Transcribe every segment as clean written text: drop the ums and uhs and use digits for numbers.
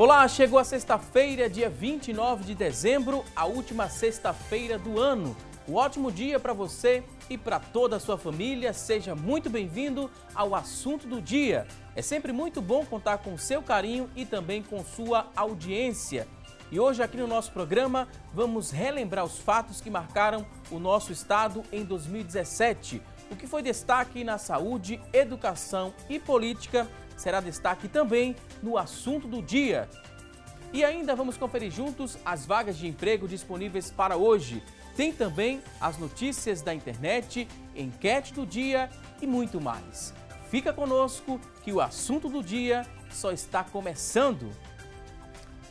Olá, chegou a sexta-feira, dia 29 de dezembro, a última sexta-feira do ano. Um ótimo dia para você e para toda a sua família. Seja muito bem-vindo ao Assunto do Dia. É sempre muito bom contar com o seu carinho e também com sua audiência. E hoje aqui no nosso programa vamos relembrar os fatos que marcaram o nosso estado em 2017. O que foi destaque na saúde, educação e política será destaque também no Assunto do Dia. E ainda vamos conferir juntos as vagas de emprego disponíveis para hoje. Tem também as notícias da internet, enquete do dia e muito mais. Fica conosco que o Assunto do Dia só está começando.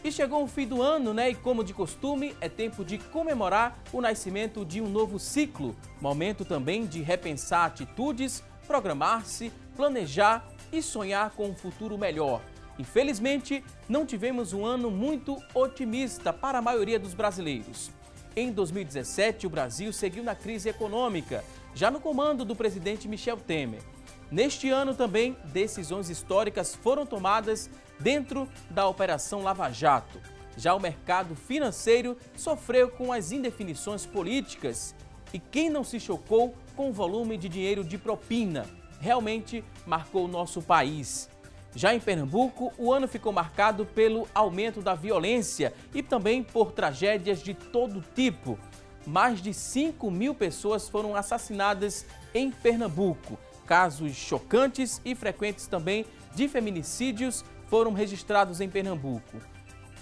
E chegou o fim do ano, né? E como de costume, é tempo de comemorar o nascimento de um novo ciclo. Momento também de repensar atitudes, programar-se, planejar e sonhar com um futuro melhor. Infelizmente, não tivemos um ano muito otimista para a maioria dos brasileiros. Em 2017, o Brasil seguiu na crise econômica, já no comando do presidente Michel Temer. Neste ano também, decisões históricas foram tomadas dentro da Operação Lava Jato. Já o mercado financeiro sofreu com as indefinições políticas. E quem não se chocou com o volume de dinheiro de propina? Realmente marcou o nosso país. Já em Pernambuco, o ano ficou marcado pelo aumento da violência e também por tragédias de todo tipo. Mais de 5.000 pessoas foram assassinadas em Pernambuco. Casos chocantes e frequentes também de feminicídios foram registrados em Pernambuco.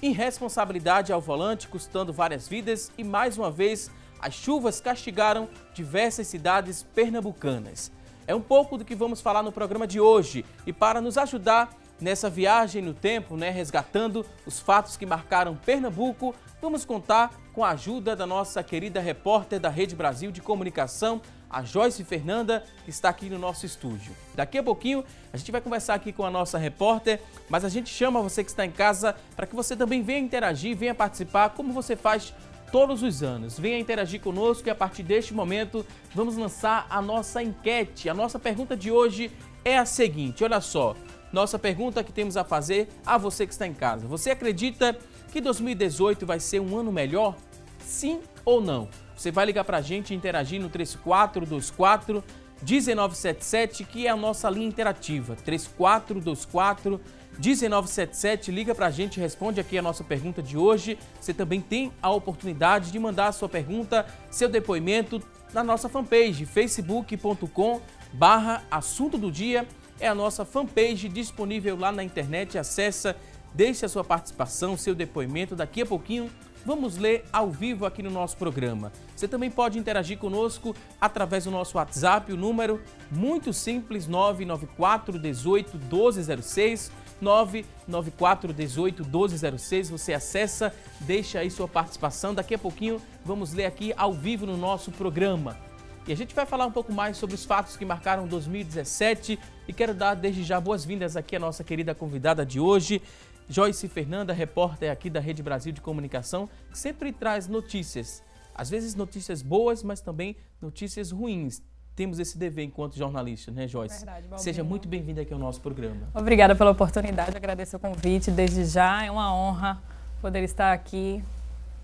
Irresponsabilidade ao volante custando várias vidas e, mais uma vez, as chuvas castigaram diversas cidades pernambucanas. É um pouco do que vamos falar no programa de hoje. E para nos ajudar nessa viagem no tempo, resgatando os fatos que marcaram Pernambuco, vamos contar com a ajuda da nossa querida repórter da Rede Brasil de Comunicação, a Joyce Fernanda, que está aqui no nosso estúdio. Daqui a pouquinho a gente vai conversar aqui com a nossa repórter, mas a gente chama você que está em casa para que você também venha interagir, venha participar, como você faz todos os anos. Venha interagir conosco e a partir deste momento vamos lançar a nossa enquete. A nossa pergunta de hoje é a seguinte, olha só. Nossa pergunta que temos a fazer a você que está em casa. Você acredita que 2018 vai ser um ano melhor? Sim ou não? Você vai ligar para a gente e interagir no 3424-1977, que é a nossa linha interativa. 3424-1977, liga para a gente e responde aqui a nossa pergunta de hoje. Você também tem a oportunidade de mandar a sua pergunta, seu depoimento na nossa fanpage, facebook.com/assunto do dia. É a nossa fanpage disponível lá na internet. Acessa, deixe a sua participação, seu depoimento. Daqui a pouquinho vamos ler ao vivo aqui no nosso programa. Você também pode interagir conosco através do nosso WhatsApp, o número muito simples, 994181206, 994181206. Você acessa, deixa aí sua participação. Daqui a pouquinho vamos ler aqui ao vivo no nosso programa. E a gente vai falar um pouco mais sobre os fatos que marcaram 2017 e quero dar desde já boas-vindas aqui à nossa querida convidada de hoje, Joyce Fernanda, repórter aqui da Rede Brasil de Comunicação, que sempre traz notícias, às vezes notícias boas, mas também notícias ruins. Temos esse dever enquanto jornalista, né, Joyce? Verdade, Balbino. Seja muito bem-vinda aqui ao nosso programa. Obrigada pela oportunidade, agradeço o convite. Desde já é uma honra poder estar aqui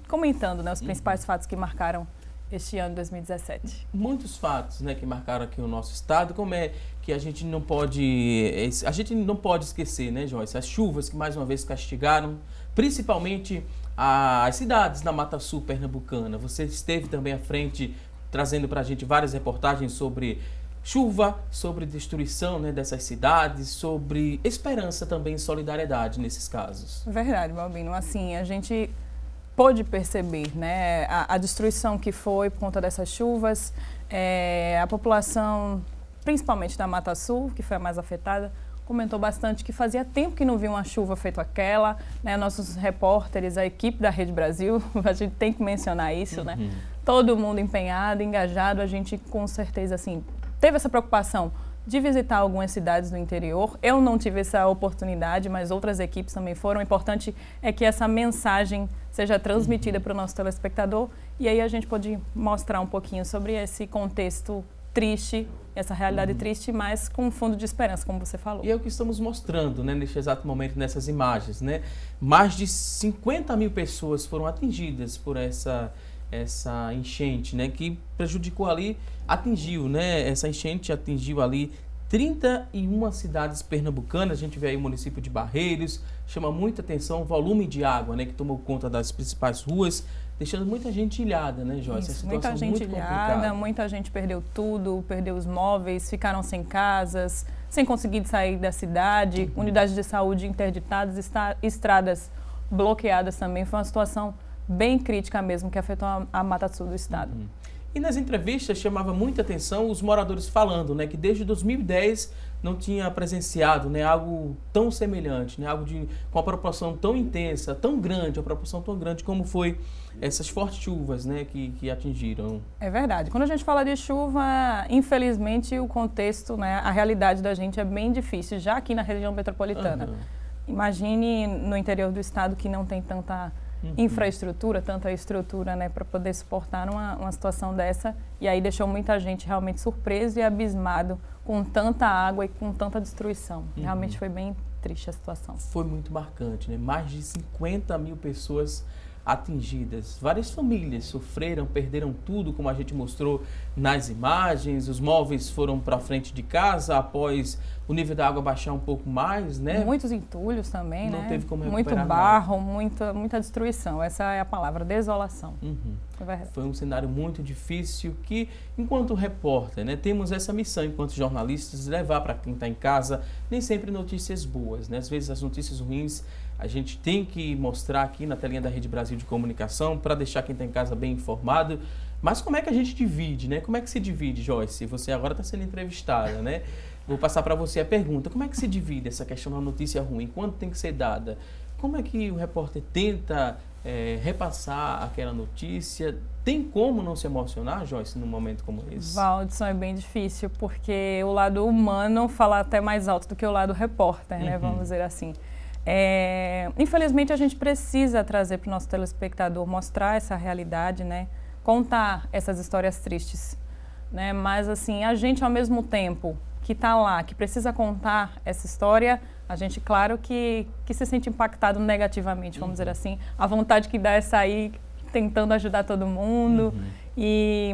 comentando, os principais fatos que marcaram este ano 2017. Muitos fatos, que marcaram aqui o nosso estado. Como é que a gente não pode esquecer, né, Joyce? As chuvas que mais uma vez castigaram, principalmente as cidades da Mata Sul pernambucana. Você esteve também à frente, trazendo para a gente várias reportagens sobre chuva, sobre destruição, dessas cidades, sobre esperança também e solidariedade nesses casos. Verdade, Balbino. Assim, a gente pôde perceber, a destruição que foi por conta dessas chuvas, a população, principalmente da Mata Sul, que foi a mais afetada, comentou bastante que fazia tempo que não via uma chuva feita aquela, nossos repórteres, a equipe da Rede Brasil, a gente tem que mencionar isso, todo mundo empenhado, engajado, a gente com certeza, assim, teve essa preocupação de visitar algumas cidades do interior. Eu não tive essa oportunidade, mas outras equipes também foram. O importante é que essa mensagem seja transmitida para o nosso telespectador e aí a gente pode mostrar um pouquinho sobre esse contexto triste, essa realidade triste, mas com um fundo de esperança, como você falou. E é o que estamos mostrando, né, neste exato momento, nessas imagens, né? Mais de 50 mil pessoas foram atingidas por essa enchente, né, que prejudicou ali, atingiu, né, essa enchente atingiu ali 31 cidades pernambucanas. A gente vê aí o município de Barreiros, chama muita atenção o volume de água, né, que tomou conta das principais ruas, deixando muita gente ilhada, né, Joyce? Isso, muita gente ilhada, muita gente perdeu tudo, perdeu os móveis, ficaram sem casas, sem conseguir sair da cidade, unidades de saúde interditadas, estradas bloqueadas também. Foi uma situação bem crítica mesmo, que afetou a Mata Sul do estado. E nas entrevistas chamava muita atenção os moradores falando, né, que desde 2010 não tinha presenciado, né, algo tão semelhante, né, algo com uma proporção tão intensa, tão grande, uma proporção tão grande como foi essas fortes chuvas, né, que atingiram. É verdade. Quando a gente fala de chuva, infelizmente o contexto, né, a realidade da gente é bem difícil, já aqui na região metropolitana. Imagine no interior do estado, que não tem tanta infraestrutura, tanta estrutura, né, para poder suportar uma situação dessa, e aí deixou muita gente realmente surpreso e abismado com tanta água e com tanta destruição. Realmente foi bem triste a situação. Foi muito marcante, né? Mais de 50 mil pessoas atingidas. Várias famílias sofreram, perderam tudo, como a gente mostrou nas imagens. Os móveis foram para frente de casa após o nível da água baixar um pouco mais, né? Muitos entulhos também, não né? Teve como muito barro, muita destruição. Essa é a palavra, desolação. Foi um cenário muito difícil que, enquanto repórter, né, temos essa missão, enquanto jornalistas, de levar para quem está em casa nem sempre notícias boas, né? Às vezes as notícias ruins a gente tem que mostrar aqui na telinha da Rede Brasil de Comunicação para deixar quem está em casa bem informado. Mas como é que a gente divide, né? Como é que se divide, Joyce? Você agora está sendo entrevistada, né? Vou passar para você a pergunta. Como é que se divide essa questão da notícia ruim? Quando tem que ser dada? Como é que o repórter tenta repassar aquela notícia? Tem como não se emocionar, Joyce, num momento como esse? Valdson, é bem difícil, porque o lado humano fala até mais alto do que o lado repórter, né? Vamos dizer assim. Infelizmente, a gente precisa trazer para o nosso telespectador, mostrar essa realidade, né? Contar essas histórias tristes, né? Mas, assim, a gente, ao mesmo tempo que está lá, que precisa contar essa história, a gente, claro, que se sente impactado negativamente, vamos dizer assim. A vontade que dá é sair tentando ajudar todo mundo,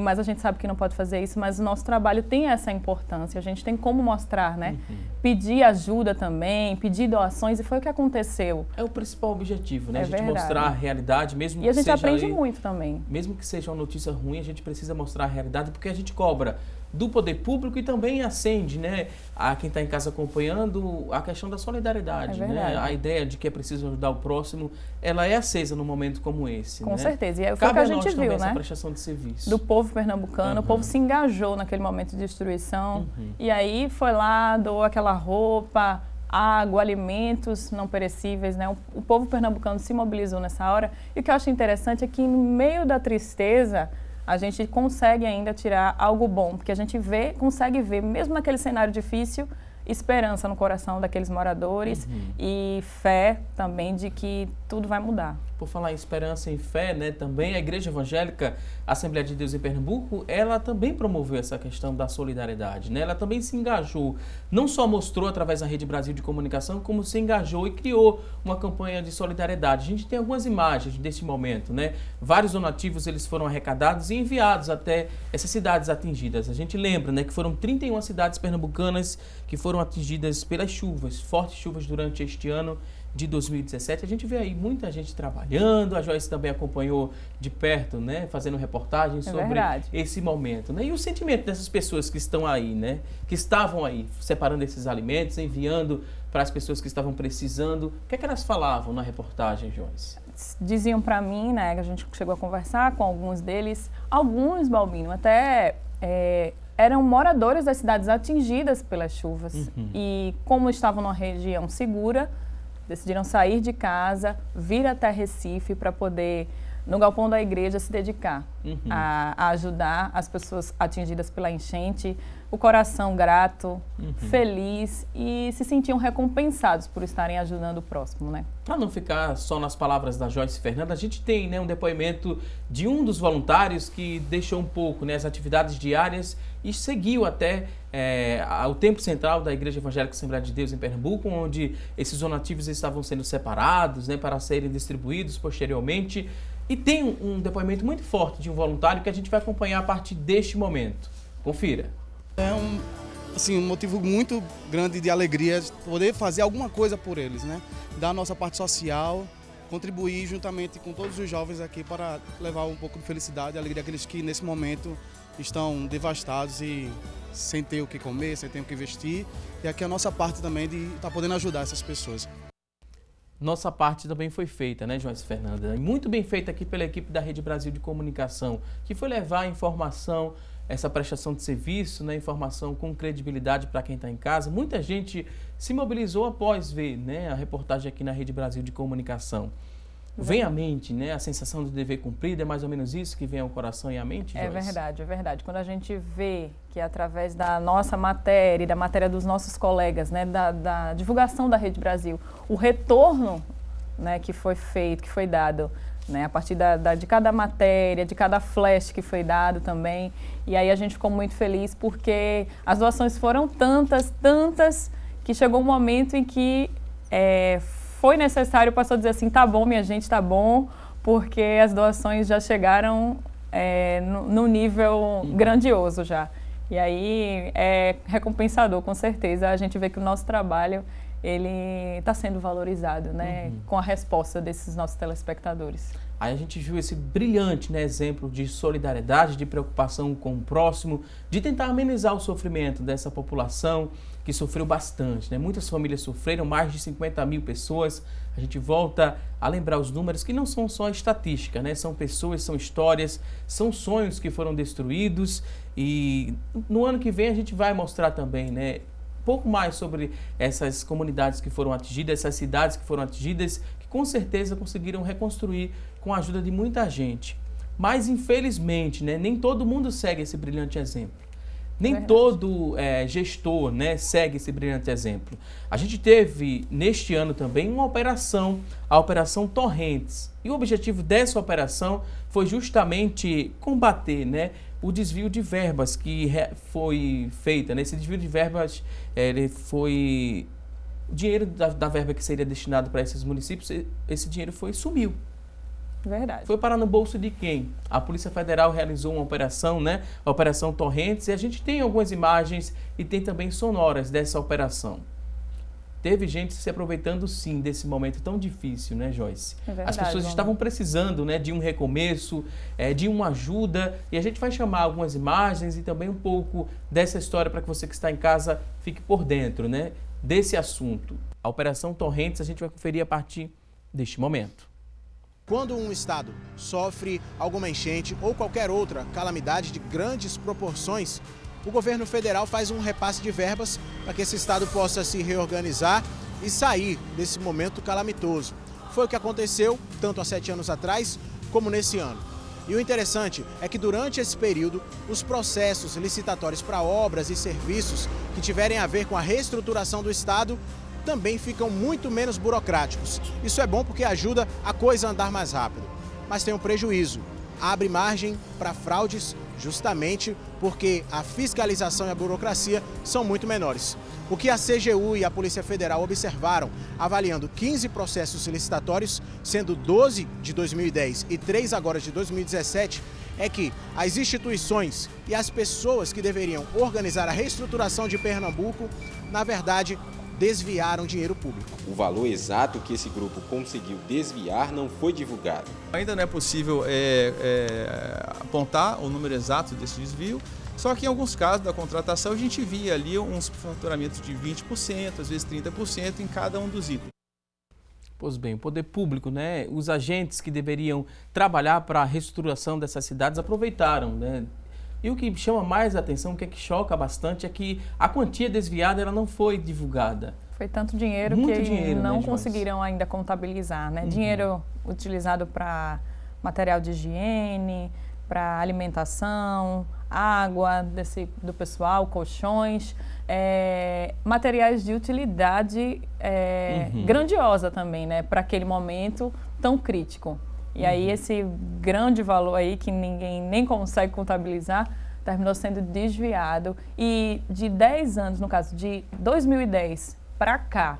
mas a gente sabe que não pode fazer isso, mas o nosso trabalho tem essa importância, a gente tem como mostrar, né? Pedir ajuda também, pedir doações, e foi o que aconteceu. É o principal objetivo, né? É a gente verdade. mostrar a realidade, mesmo e a que gente seja aprende muito também. Mesmo que seja uma notícia ruim, a gente precisa mostrar a realidade, porque a gente cobra do poder público e também acende, né, a quem está em casa acompanhando, a questão da solidariedade, né? A ideia de que é preciso ajudar o próximo, ela é acesa num momento como esse. Com certeza, e foi o que a gente viu, né? Essa prestação de serviço. Do povo pernambucano, o povo se engajou naquele momento de destruição, e aí foi lá, doou aquela roupa, água, alimentos não perecíveis, né? O povo pernambucano se mobilizou nessa hora, e o que eu acho interessante é que no meio da tristeza, a gente consegue ainda tirar algo bom, porque a gente consegue ver, mesmo naquele cenário difícil, esperança no coração daqueles moradores e fé também de que tudo vai mudar. Por falar em esperança e fé, né, também a Igreja Evangélica Assembleia de Deus em Pernambuco, ela também promoveu essa questão da solidariedade, né? Ela também se engajou, não só mostrou através da Rede Brasil de Comunicação, como se engajou e criou uma campanha de solidariedade. A gente tem algumas imagens desse momento, né? Vários donativos eles foram arrecadados e enviados até essas cidades atingidas. A gente lembra, né, que foram 31 cidades pernambucanas que foram atingidas pelas chuvas, fortes chuvas durante este ano de 2017. A gente vê aí muita gente trabalhando, a Joyce também acompanhou de perto, né, fazendo reportagens sobre esse momento, né? E o sentimento dessas pessoas que estão aí, né, que estavam aí separando esses alimentos, enviando para as pessoas que estavam precisando. O que é que elas falavam na reportagem, Joyce? Diziam para mim, né, que a gente chegou a conversar com alguns deles, alguns, Balbino, até eram moradores das cidades atingidas pelas chuvas e como estavam numa região segura, decidiram sair de casa, vir até Recife para poder no galpão da igreja se dedicar a ajudar as pessoas atingidas pela enchente, o coração grato, feliz e se sentiam recompensados por estarem ajudando o próximo, né? Para não ficar só nas palavras da Joyce Fernanda, a gente tem, né, um depoimento de um dos voluntários que deixou um pouco, né, as atividades diárias e seguiu até o Templo Central da Igreja Evangélica Assembleia de Deus em Pernambuco, onde esses donativos estavam sendo separados, né, para serem distribuídos posteriormente. E tem um depoimento muito forte de um voluntário que a gente vai acompanhar a partir deste momento. Confira. É um motivo muito grande de alegria poder fazer alguma coisa por eles, né? Dar a nossa parte social, contribuir juntamente com todos os jovens aqui para levar um pouco de felicidade e alegria àqueles que nesse momento estão devastados e sem ter o que comer, sem ter o que vestir. E aqui a nossa parte também de estar podendo ajudar essas pessoas. Nossa parte também foi feita, né, Joyce Fernanda? Muito bem feita aqui pela equipe da Rede Brasil de Comunicação, que foi levar a informação, essa prestação de serviço, né, informação com credibilidade para quem está em casa. Muita gente se mobilizou após ver, né, a reportagem aqui na Rede Brasil de Comunicação. Vem à mente, né, a sensação de dever cumprido, é mais ou menos isso que vem ao coração e à mente, Joyce? É verdade, é verdade. Quando a gente vê que através da nossa matéria e da matéria dos nossos colegas, né, da divulgação da Rede Brasil, o retorno, né, que foi feito, que foi dado, né, a partir de cada matéria, de cada flash que foi dado também. E aí a gente ficou muito feliz porque as doações foram tantas, que chegou um momento em que foi necessário o pastor dizer assim, tá bom, minha gente, tá bom, porque as doações já chegaram no nível grandioso já. E aí é recompensador, com certeza, a gente vê que o nosso trabalho ele está sendo valorizado, né, com a resposta desses nossos telespectadores. Aí a gente viu esse brilhante, né, exemplo de solidariedade, de preocupação com o próximo, de tentar amenizar o sofrimento dessa população que sofreu bastante, né? Muitas famílias sofreram, mais de 50 mil pessoas. A gente volta a lembrar os números que não são só estatística, né? São pessoas, são histórias, são sonhos que foram destruídos e no ano que vem a gente vai mostrar também, né, pouco mais sobre essas comunidades que foram atingidas, essas cidades que foram atingidas, que com certeza conseguiram reconstruir com a ajuda de muita gente. Mas, infelizmente, né, nem todo mundo segue esse brilhante exemplo. Nem todo gestor, né, segue esse brilhante exemplo. A gente teve, neste ano também, uma operação, a Operação Torrentes. E o objetivo dessa operação foi justamente combater, né, o desvio de verbas que foi feita. Né? Esse desvio de verbas, ele foi... O dinheiro da verba que seria destinado para esses municípios, esse dinheiro sumiu. Verdade. Foi parar no bolso de quem? A Polícia Federal realizou uma operação, né? A Operação Torrentes, e a gente tem algumas imagens e tem também sonoras dessa operação. Teve gente se aproveitando, sim, desse momento tão difícil, né, Joyce? É verdade, as pessoas estavam precisando, né, de um recomeço, de uma ajuda, e a gente vai chamar algumas imagens e também um pouco dessa história para que você que está em casa fique por dentro, né, desse assunto. A Operação Torrentes a gente vai conferir a partir deste momento. Quando um estado sofre alguma enchente ou qualquer outra calamidade de grandes proporções, o governo federal faz um repasse de verbas para que esse estado possa se reorganizar e sair desse momento calamitoso. Foi o que aconteceu tanto há 7 anos atrás como nesse ano. E o interessante é que durante esse período, os processos licitatórios para obras e serviços que tiverem a ver com a reestruturação do estado também ficam muito menos burocráticos. Isso é bom porque ajuda a coisa a andar mais rápido. Mas tem um prejuízo. Abre margem para fraudes justamente porque a fiscalização e a burocracia são muito menores. O que a CGU e a Polícia Federal observaram, avaliando 15 processos licitatórios, sendo 12 de 2010 e 3 agora de 2017, é que as instituições e as pessoas que deveriam organizar a reestruturação de Pernambuco, na verdade, desviaram dinheiro público. O valor exato que esse grupo conseguiu desviar não foi divulgado. Ainda não é possível apontar o número exato desse desvio, só que em alguns casos da contratação a gente via ali uns faturamentos de 20%, às vezes 30% em cada um dos itens. Pois bem, o poder público, né, os agentes que deveriam trabalhar para a reestruturação dessas cidades aproveitaram, né? E o que chama mais a atenção, o que choca bastante, é que a quantia desviada ela não foi divulgada. Foi tanto dinheiro muito que dinheiro, não né, conseguiram ainda contabilizar, né? Dinheiro utilizado para material de higiene, para alimentação, água do pessoal, colchões, materiais de utilidade grandiosa também, né, para aquele momento tão crítico. E aí esse grande valor aí que ninguém nem consegue contabilizar terminou sendo desviado. E de 10 anos, no caso de 2010 para cá,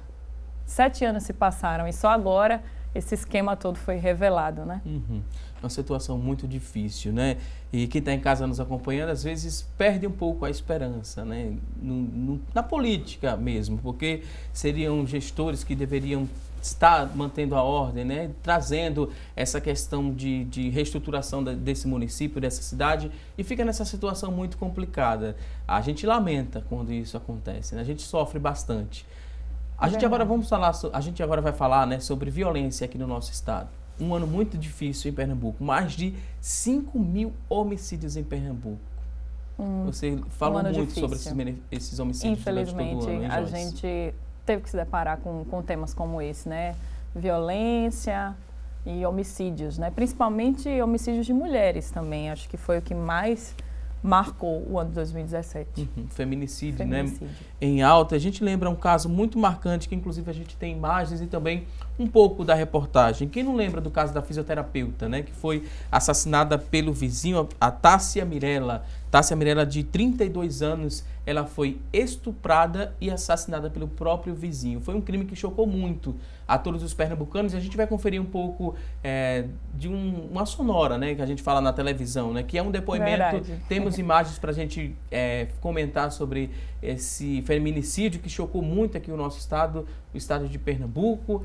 7 anos se passaram e só agora esse esquema todo foi revelado, né? Uma situação muito difícil, né? E quem está em casa nos acompanhando, às vezes, perde um pouco a esperança, né? Na política mesmo, porque seriam gestores que deveriam estar mantendo a ordem, né? Trazendo essa questão de reestruturação desse município, dessa cidade, e fica nessa situação muito complicada. A gente lamenta quando isso acontece, né? A gente sofre bastante. A gente agora vai falar, né, sobre violência aqui no nosso estado. Um ano muito difícil em Pernambuco. Mais de 5.000 homicídios em Pernambuco. Você falou muito sobre esses homicídios durante todo o ano, Infelizmente, a gente teve que se deparar com temas como esse, né? Violência e homicídios, né? Principalmente homicídios de mulheres também. Acho que foi o que mais marcou o ano de 2017. Feminicídio, né? Em alta. A gente lembra um caso muito marcante, que inclusive a gente tem imagens e também um pouco da reportagem. Quem não lembra do caso da fisioterapeuta, né? Que foi assassinada pelo vizinho, a Tássia Mirella. Tássia Mirella, de 32 anos, ela foi estuprada e assassinada pelo próprio vizinho. Foi um crime que chocou muito a todos os pernambucanos, e a gente vai conferir um pouco de uma sonora, né, que a gente fala na televisão, né, que é um depoimento. Verdade. Temos imagens para a gente comentar sobre esse feminicídio que chocou muito aqui o nosso estado, o estado de Pernambuco.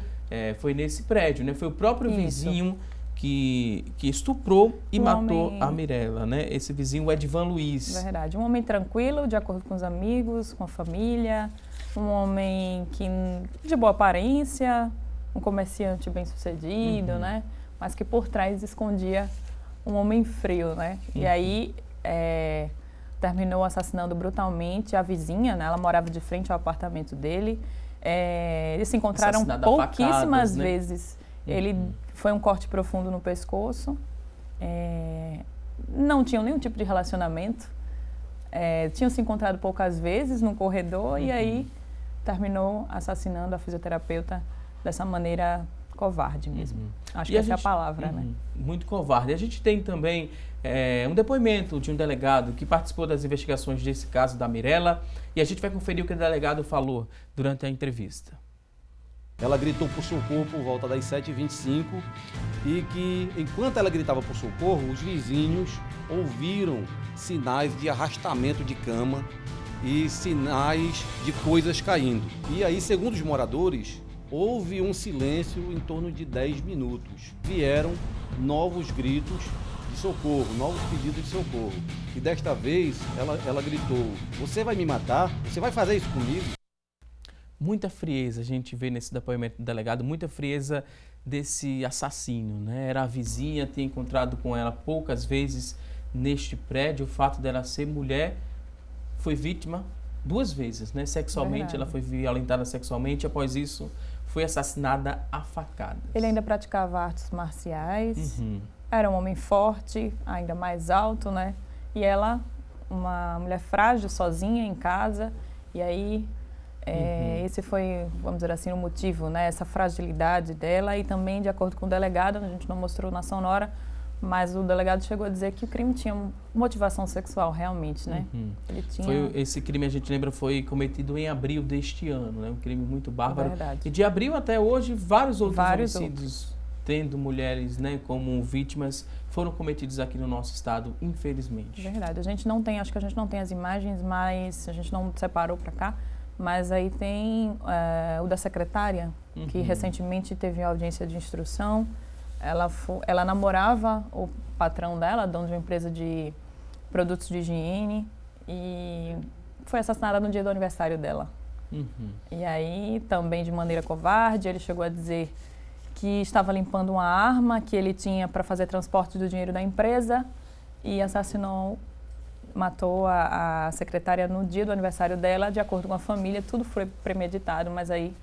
Foi nesse prédio, né, foi o próprio vizinho que estuprou e matou a Mirella, né? Esse vizinho, o Edvan Luiz. Verdade. Um homem tranquilo, de acordo com os amigos, com a família. Um homem de boa aparência, um comerciante bem-sucedido, né? Mas que por trás escondia um homem frio, né? E aí terminou assassinando brutalmente a vizinha, né? Ela morava de frente ao apartamento dele. Eles se encontraram pouquíssimas vezes. Ele foi um corte profundo no pescoço, não tinham nenhum tipo de relacionamento, tinham se encontrado poucas vezes no corredor e aí terminou assassinando a fisioterapeuta dessa maneira covarde mesmo. Acho que essa é a palavra, né? Muito covarde. A gente tem também um depoimento de um delegado que participou das investigações desse caso da Mirella, e a gente vai conferir o que o delegado falou durante a entrevista. Ela gritou por socorro por volta das 7h25 e que, enquanto ela gritava por socorro, os vizinhos ouviram sinais de arrastamento de cama e sinais de coisas caindo. E aí, segundo os moradores, houve um silêncio em torno de 10 minutos. Vieram novos gritos de socorro, novos pedidos de socorro. E desta vez ela gritou: "Você vai me matar? Você vai fazer isso comigo?" Muita frieza a gente vê nesse depoimento do delegado, muita frieza desse assassino, né? Era a vizinha, tinha encontrado com ela poucas vezes neste prédio. O fato dela ser mulher, foi vítima 2 vezes, né? Sexualmente, ela foi violentada sexualmente, após isso foi assassinada a facadas. Ele ainda praticava artes marciais, era um homem forte, ainda mais alto, né? E ela, uma mulher frágil, sozinha em casa, e aí esse foi, vamos dizer assim, o motivo, né? Essa fragilidade dela. E também, de acordo com o delegado, a gente não mostrou na sonora, mas o delegado chegou a dizer que o crime tinha motivação sexual, realmente, né? Ele tinha... Esse crime, a gente lembra, foi cometido em abril deste ano, né? Um crime muito bárbaro. Verdade. E de abril até hoje, vários outros homicídios, tendo mulheres, né, como vítimas, foram cometidos aqui no nosso estado, infelizmente. Verdade. A gente não tem, acho que a gente não tem as imagens, mas a gente não separou para cá. Mas aí tem o da secretária, que recentemente teve audiência de instrução. Ela namorava o patrão dela, dono de uma empresa de produtos de higiene, e foi assassinada no dia do aniversário dela. E aí, também de maneira covarde, ele chegou a dizer que estava limpando uma arma que ele tinha para fazer transporte do dinheiro da empresa e matou a secretária no dia do aniversário dela. De acordo com a família, tudo foi premeditado, mas aí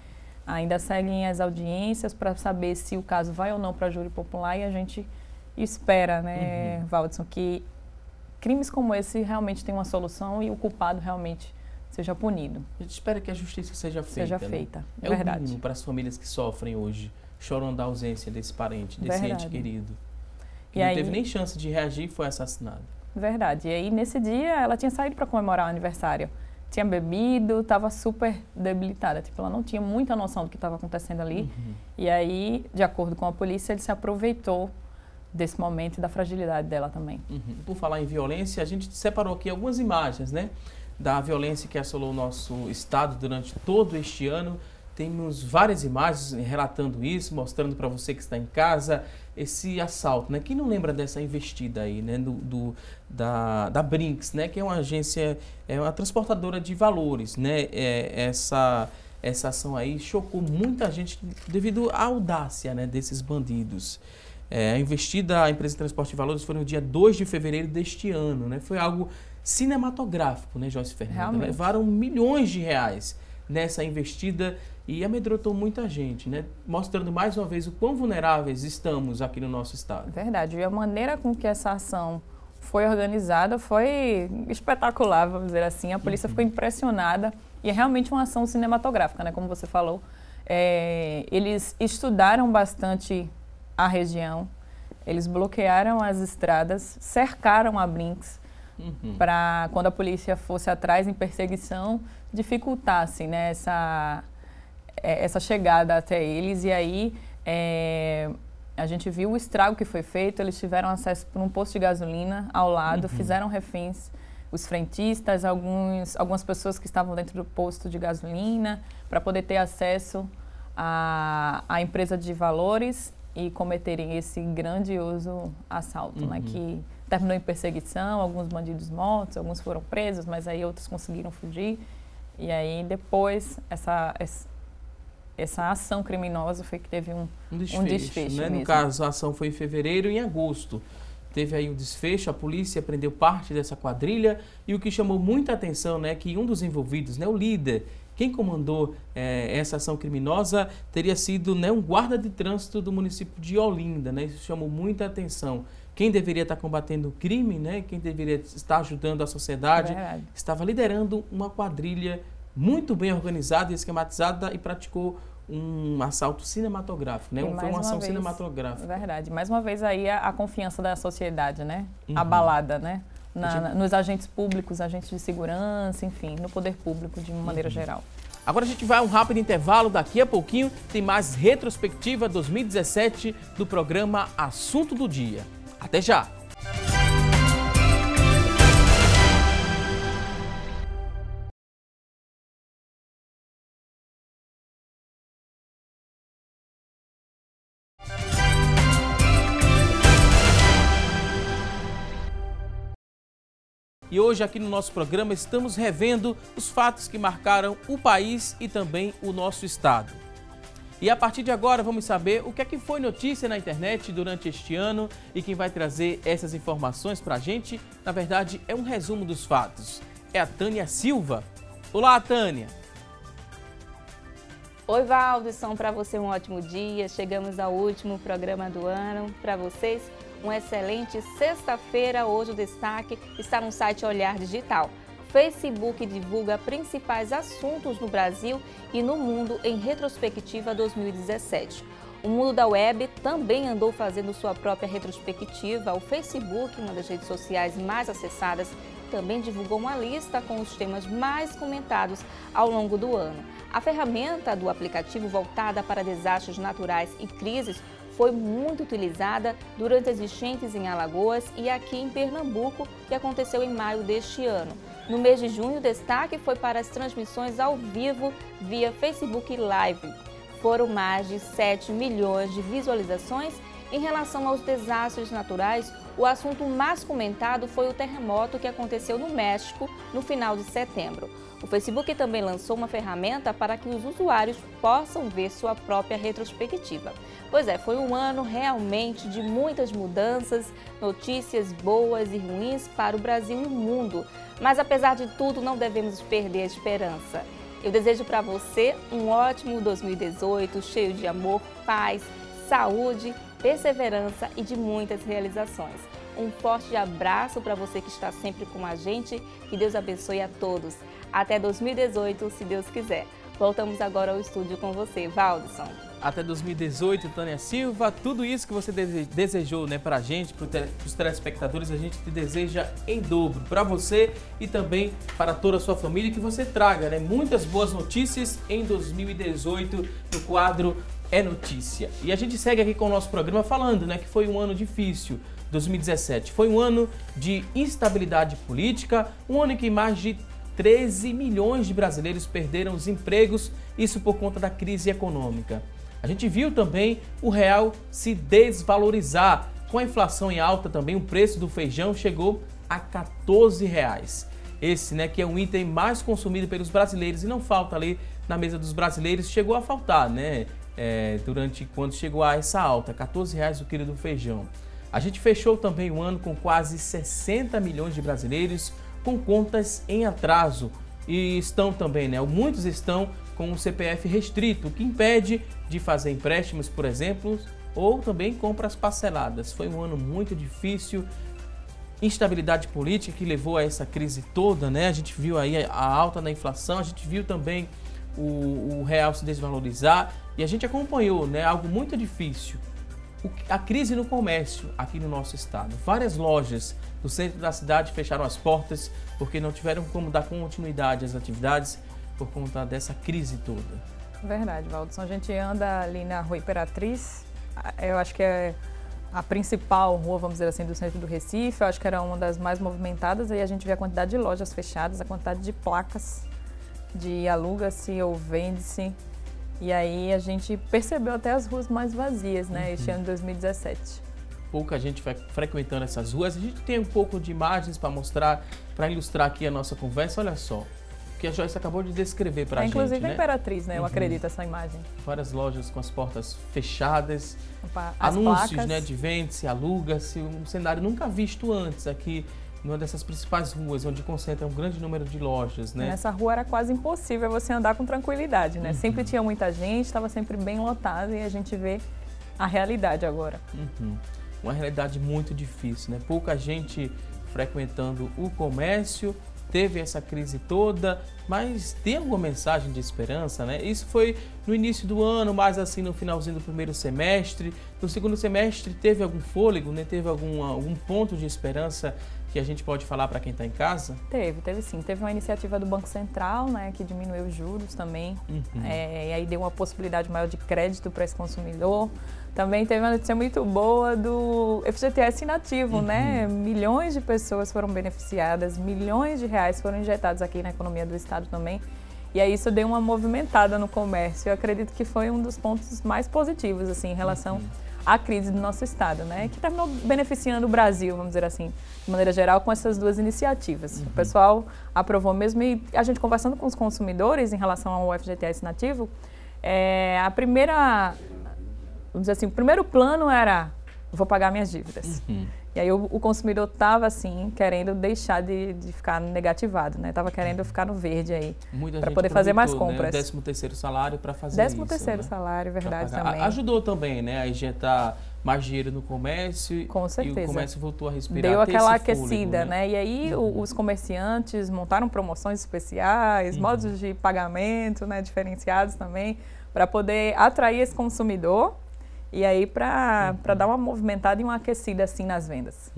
ainda seguem as audiências para saber se o caso vai ou não para júri popular, e a gente espera, né, Valdson, que crimes como esse realmente tenham uma solução e o culpado realmente seja punido. A gente espera que a justiça seja feita. Seja feita, né? é verdade. O mínimo para as famílias que sofrem hoje, choram da ausência desse parente, desse Verdade. ente querido. Que E não aí, teve nem chance de reagir e foi assassinado. verdade. E aí, nesse dia, ela tinha saído para comemorar o aniversário. Tinha bebido, estava super debilitada. Tipo, ela não tinha muita noção do que estava acontecendo ali. E aí, de acordo com a polícia, ele se aproveitou desse momento e da fragilidade dela também. Por falar em violência, a gente separou aqui algumas imagens, né? Da violência que assolou o nosso estado durante todo este ano. Temos várias imagens relatando isso, mostrando para você que está em casa esse assalto, né? Quem não lembra dessa investida aí, né? Da Brinks, né? Que é uma agência, é uma transportadora de valores, né? Essa ação aí chocou muita gente devido à audácia, né? Desses bandidos. A investida, a empresa de transporte de valores, foi no dia 2 de fevereiro deste ano, né? Foi algo cinematográfico, né, Joyce Fernanda? Realmente. Levaram milhões de reais nessa investida e amedrontou muita gente, né? Mostrando mais uma vez o quão vulneráveis estamos aqui no nosso estado. Verdade. E a maneira com que essa ação foi organizada foi espetacular, vamos dizer assim. A polícia ficou impressionada e é realmente uma ação cinematográfica, né? Como você falou. Eles estudaram bastante a região, eles bloquearam as estradas, cercaram a Brinks para, quando a polícia fosse atrás em perseguição, dificultasse, né, essa chegada até eles. E aí a gente viu o estrago que foi feito. Eles tiveram acesso por um posto de gasolina ao lado, fizeram reféns os frentistas, algumas pessoas que estavam dentro do posto de gasolina para poder ter acesso à empresa de valores e cometerem esse grandioso assalto, né, que terminou em perseguição, alguns bandidos mortos, alguns foram presos, mas aí outros conseguiram fugir. E aí depois essa ação criminosa foi que teve um desfecho, né? mesmo. No caso, a ação foi em fevereiro e em agosto. Teve aí o desfecho, a polícia prendeu parte dessa quadrilha e o que chamou muita atenção, né, que um dos envolvidos, né, o líder, quem comandou essa ação criminosa teria sido, né, um guarda de trânsito do município de Olinda, né? Isso chamou muita atenção. Quem deveria estar combatendo o crime, né? Quem deveria estar ajudando a sociedade, estava liderando uma quadrilha muito bem organizada e esquematizada e praticou um assalto cinematográfico, né? Foi uma ação cinematográfica. Verdade. Mais uma vez aí a confiança da sociedade, né? Abalada, né? Nos agentes públicos, agentes de segurança, enfim, no poder público de uma maneira geral. Agora a gente vai a um rápido intervalo, daqui a pouquinho tem mais retrospectiva 2017 do programa Assunto do Dia. Até já! E hoje aqui no nosso programa estamos revendo os fatos que marcaram o país e também o nosso estado. E a partir de agora vamos saber o que é que foi notícia na internet durante este ano e quem vai trazer essas informações para a gente, na verdade, é um resumo dos fatos. É a Tânia Silva. Olá, Tânia! Oi, Valdson, para você um ótimo dia. Chegamos ao último programa do ano. Para vocês, uma excelente sexta-feira. Hoje o destaque está no site Olhar Digital. Facebook divulga principais assuntos no Brasil e no mundo em retrospectiva 2017. O mundo da web também andou fazendo sua própria retrospectiva. O Facebook, uma das redes sociais mais acessadas, também divulgou uma lista com os temas mais comentados ao longo do ano. A ferramenta do aplicativo voltada para desastres naturais e crises foi muito utilizada durante as enchentes em Alagoas e aqui em Pernambuco, que aconteceu em maio deste ano. No mês de junho, o destaque foi para as transmissões ao vivo via Facebook Live. Foram mais de 7 milhões de visualizações. Em relação aos desastres naturais, o assunto mais comentado foi o terremoto que aconteceu no México no final de setembro. O Facebook também lançou uma ferramenta para que os usuários possam ver sua própria retrospectiva. Pois é, foi um ano realmente de muitas mudanças, notícias boas e ruins para o Brasil e o mundo. Mas apesar de tudo, não devemos perder a esperança. Eu desejo para você um ótimo 2018, cheio de amor, paz, saúde perseverança e de muitas realizações. Um forte abraço para você que está sempre com a gente. Que Deus abençoe a todos. Até 2018, se Deus quiser. Voltamos agora ao estúdio com você, Valdson. Até 2018, Tânia Silva, tudo isso que você desejou, né, pra gente, para os telespectadores, a gente te deseja em dobro para você e também para toda a sua família, que você traga, né, muitas boas notícias em 2018 no quadro É Notícia. E a gente segue aqui com o nosso programa falando, né, que foi um ano difícil. 2017 foi um ano de instabilidade política, um ano em que mais de 13 milhões de brasileiros perderam os empregos, isso por conta da crise econômica. A gente viu também o real se desvalorizar. Com a inflação em alta também, o preço do feijão chegou a R$14. Esse, né, que é um item mais consumido pelos brasileiros e não falta ali na mesa dos brasileiros, chegou a faltar, né, quando chegou a essa alta, R$14 o quilo do feijão. A gente fechou também o ano com quase 60 milhões de brasileiros com contas em atraso e estão também, né, muitos estão com o CPF restrito, o que impede de fazer empréstimos, por exemplo, ou também compras parceladas. Foi um ano muito difícil, instabilidade política que levou a essa crise toda, né? A gente viu aí a alta da inflação, a gente viu também o real se desvalorizar e a gente acompanhou, né, algo muito difícil. A crise no comércio aqui no nosso estado. Várias lojas do centro da cidade fecharam as portas porque não tiveram como dar continuidade às atividades por conta dessa crise toda. Verdade, Valdson. A gente anda ali na Rua Imperatriz, eu acho que é a principal rua, vamos dizer assim, do centro do Recife, eu acho que era uma das mais movimentadas, aí a gente vê a quantidade de lojas fechadas, a quantidade de placas de aluga-se ou vende-se, e aí a gente percebeu até as ruas mais vazias, né, este ano de 2017. Pouca gente vai frequentando essas ruas, a gente tem um pouco de imagens para mostrar, para ilustrar aqui a nossa conversa, olha só. Que a Joyce acabou de descrever para a gente, inclusive né? a Imperatriz, né? Eu acredito essa imagem. Várias lojas com as portas fechadas, as anúncios, placas, né, de vende-se, aluga-se, um cenário nunca visto antes aqui numa dessas principais ruas, onde concentra um grande número de lojas, né? Nessa rua era quase impossível você andar com tranquilidade, né? Sempre tinha muita gente, estava sempre bem lotado e a gente vê a realidade agora. Uma realidade muito difícil, né? Pouca gente frequentando o comércio, teve essa crise toda, mas tem alguma mensagem de esperança, né? Isso foi no início do ano, mais assim no finalzinho do primeiro semestre. No segundo semestre teve algum fôlego, né? Teve algum ponto de esperança que a gente pode falar para quem está em casa? Teve sim. Teve uma iniciativa do Banco Central, né, que diminuiu os juros também, e aí deu uma possibilidade maior de crédito para esse consumidor. Também teve uma notícia muito boa do FGTS inativo, né? Milhões de pessoas foram beneficiadas, milhões de reais foram injetados aqui na economia do estado também. E aí isso deu uma movimentada no comércio. Eu acredito que foi um dos pontos mais positivos, assim, em relação à crise do nosso estado, né? Que terminou beneficiando o Brasil, vamos dizer assim, de maneira geral, com essas duas iniciativas. O pessoal aprovou mesmo e a gente conversando com os consumidores em relação ao FGTS inativo, a primeira... Vamos dizer assim, o primeiro plano era, vou pagar minhas dívidas. E aí o consumidor estava, assim, querendo deixar de ficar negativado, né? Estava querendo ficar no verde aí, para poder fazer mais compras. Né? O 13º salário para fazer isso. 13º salário, verdade, também. Ajudou também, né? A injetar mais dinheiro no comércio. Com certeza. E o comércio voltou a respirar. Deu aquela aquecida, fôlego, né? E aí os comerciantes montaram promoções especiais, modos de pagamento, né, diferenciados também, para poder atrair esse consumidor. E aí para dar uma movimentada e uma aquecida assim nas vendas.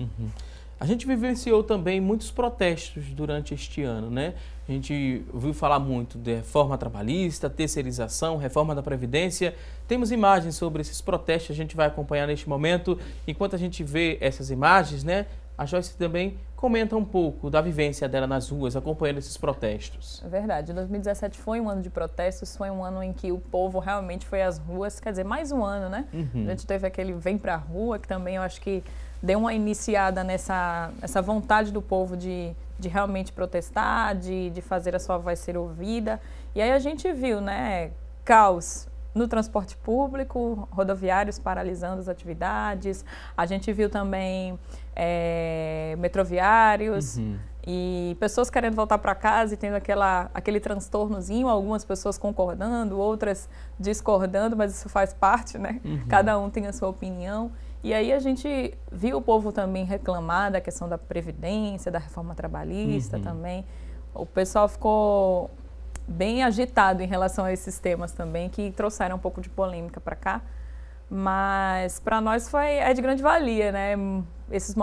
A gente vivenciou também muitos protestos durante este ano, né? A gente ouviu falar muito de reforma trabalhista, terceirização, reforma da Previdência. Temos imagens sobre esses protestos, a gente vai acompanhar neste momento. Enquanto a gente vê essas imagens, né? A Joyce também comenta um pouco da vivência dela nas ruas, acompanhando esses protestos. É verdade, 2017 foi um ano de protestos, foi um ano em que o povo realmente foi às ruas, quer dizer, mais um ano, né? A gente teve aquele Vem Pra Rua, que também eu acho que deu uma iniciada nessa vontade do povo de realmente protestar, de fazer a sua voz ser ouvida. E aí a gente viu, né, caos no transporte público, rodoviários paralisando as atividades, a gente viu também metroviários E pessoas querendo voltar para casa e tendo aquele transtornozinho, algumas pessoas concordando, outras discordando, mas isso faz parte, né? Cada um tem a sua opinião. E aí a gente viu o povo também reclamar da questão da Previdência, da reforma trabalhista também. O pessoal ficou bem agitado em relação a esses temas também, que trouxeram um pouco de polêmica para cá. Mas para nós é de grande valia, né? Esses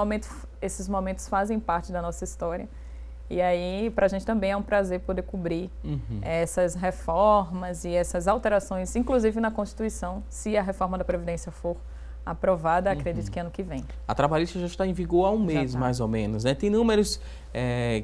momentos fazem parte da nossa história. E aí, para a gente também é um prazer poder cobrir essas reformas e essas alterações, inclusive na Constituição, se a reforma da Previdência for aprovada, acredito que ano que vem. A trabalhista já está em vigor há um mês, mais ou menos, né? Tem números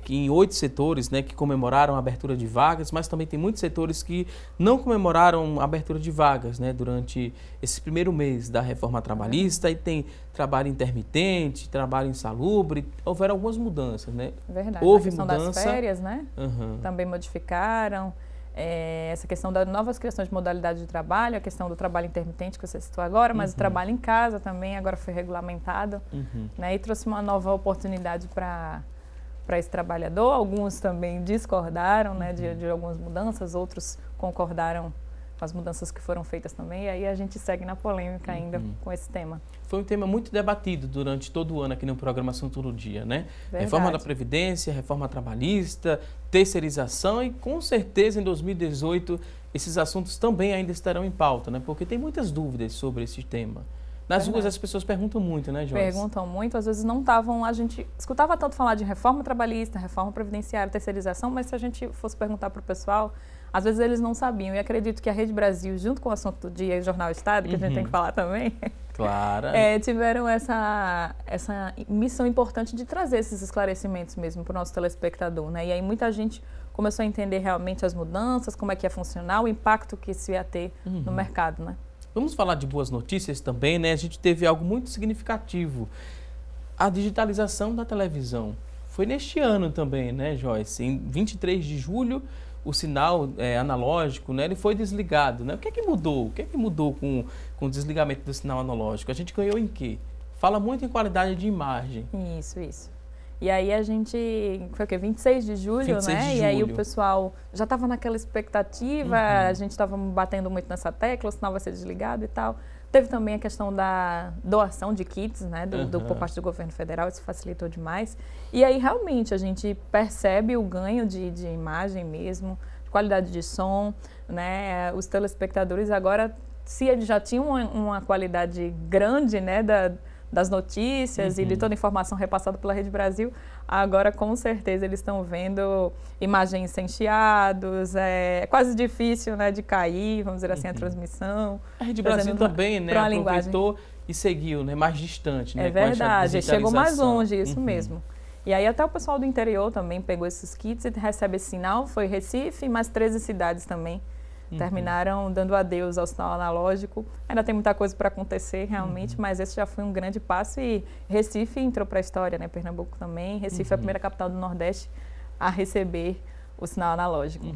que em 8 setores, né, que comemoraram a abertura de vagas, mas também tem muitos setores que não comemoraram a abertura de vagas, né, durante esse primeiro mês da reforma trabalhista. E tem trabalho intermitente, trabalho insalubre, houveram algumas mudanças, né? Verdade. Houve a questão mudança das férias, né? Também modificaram. Essa questão das novas questões de modalidade de trabalho, a questão do trabalho intermitente que você citou agora, mas o trabalho em casa também agora foi regulamentado, né, e trouxe uma nova oportunidade para esse trabalhador. Alguns também discordaram, né, de algumas mudanças, outros concordaram com as mudanças que foram feitas também, e aí a gente segue na polêmica ainda com esse tema. Foi um tema muito debatido durante todo o ano aqui no programa Assunto do Dia, né? Verdade. Reforma da Previdência, reforma trabalhista, terceirização, e com certeza em 2018 esses assuntos também ainda estarão em pauta, né? Porque tem muitas dúvidas sobre esse tema. Nas ruas as pessoas perguntam muito, né, Joyce? Perguntam muito, às vezes não estavam, a gente escutava tanto falar de reforma trabalhista, reforma previdenciária, terceirização, mas se a gente fosse perguntar para o pessoal, às vezes eles não sabiam. E acredito que a Rede Brasil, junto com o Assunto do Dia e o Jornal Estado, que a gente tem que falar também, claro. Tiveram essa missão importante de trazer esses esclarecimentos mesmo para o nosso telespectador, né? E aí muita gente começou a entender realmente as mudanças, como é que ia funcionar, o impacto que isso ia ter no mercado, né? Vamos falar de boas notícias também, né? A gente teve algo muito significativo. A digitalização da televisão. Foi neste ano também, né, Joyce? Em 23 de julho, o sinal analógico, né, ele foi desligado, né? O que é que mudou? O que é que mudou com o desligamento do sinal analógico? A gente ganhou em quê? Fala muito em qualidade de imagem. Isso. E aí a gente, foi o quê? 26 de julho, 26 né? de julho. E aí o pessoal já estava naquela expectativa, a gente estava batendo muito nessa tecla, o sinal vai ser desligado e tal. Teve também a questão da doação de kits, né, por parte do governo federal, isso facilitou demais. E aí realmente a gente percebe o ganho de imagem mesmo, de qualidade de som, né? Os telespectadores agora, se eles já tinham uma qualidade grande, né, das notícias e de toda a informação repassada pela Rede Brasil, agora com certeza eles estão vendo imagens sem chiados, é quase difícil, né, de cair, vamos dizer assim, a transmissão. A Rede Brasil também, né, aproveitou e seguiu, né, mais distante, né? É verdade, chegou mais longe, isso mesmo. E aí até o pessoal do interior também pegou esses kits e recebe esse sinal, foi Recife e mais 13 cidades também. Terminaram dando adeus ao sinal analógico. Ainda tem muita coisa para acontecer, realmente, mas esse já foi um grande passo e Recife entrou para a história, né? Pernambuco também. Recife é a primeira capital do Nordeste a receber o sinal analógico.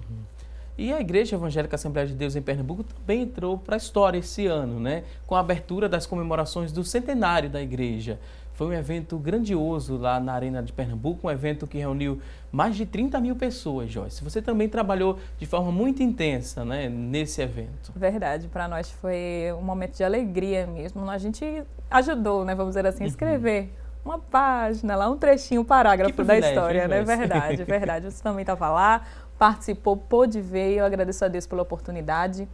E a Igreja Evangélica Assembleia de Deus em Pernambuco também entrou para a história esse ano, né? Com a abertura das comemorações do centenário da igreja. Foi um evento grandioso lá na Arena de Pernambuco, um evento que reuniu mais de 30 mil pessoas, Joyce. Você também trabalhou de forma muito intensa, né, nesse evento. Verdade, para nós foi um momento de alegria mesmo. A gente ajudou, né, vamos dizer assim, escrever uma página lá, um trechinho, um parágrafo da história, né? Verdade. Você também estava lá, participou, pôde ver, eu agradeço a Deus pela oportunidade.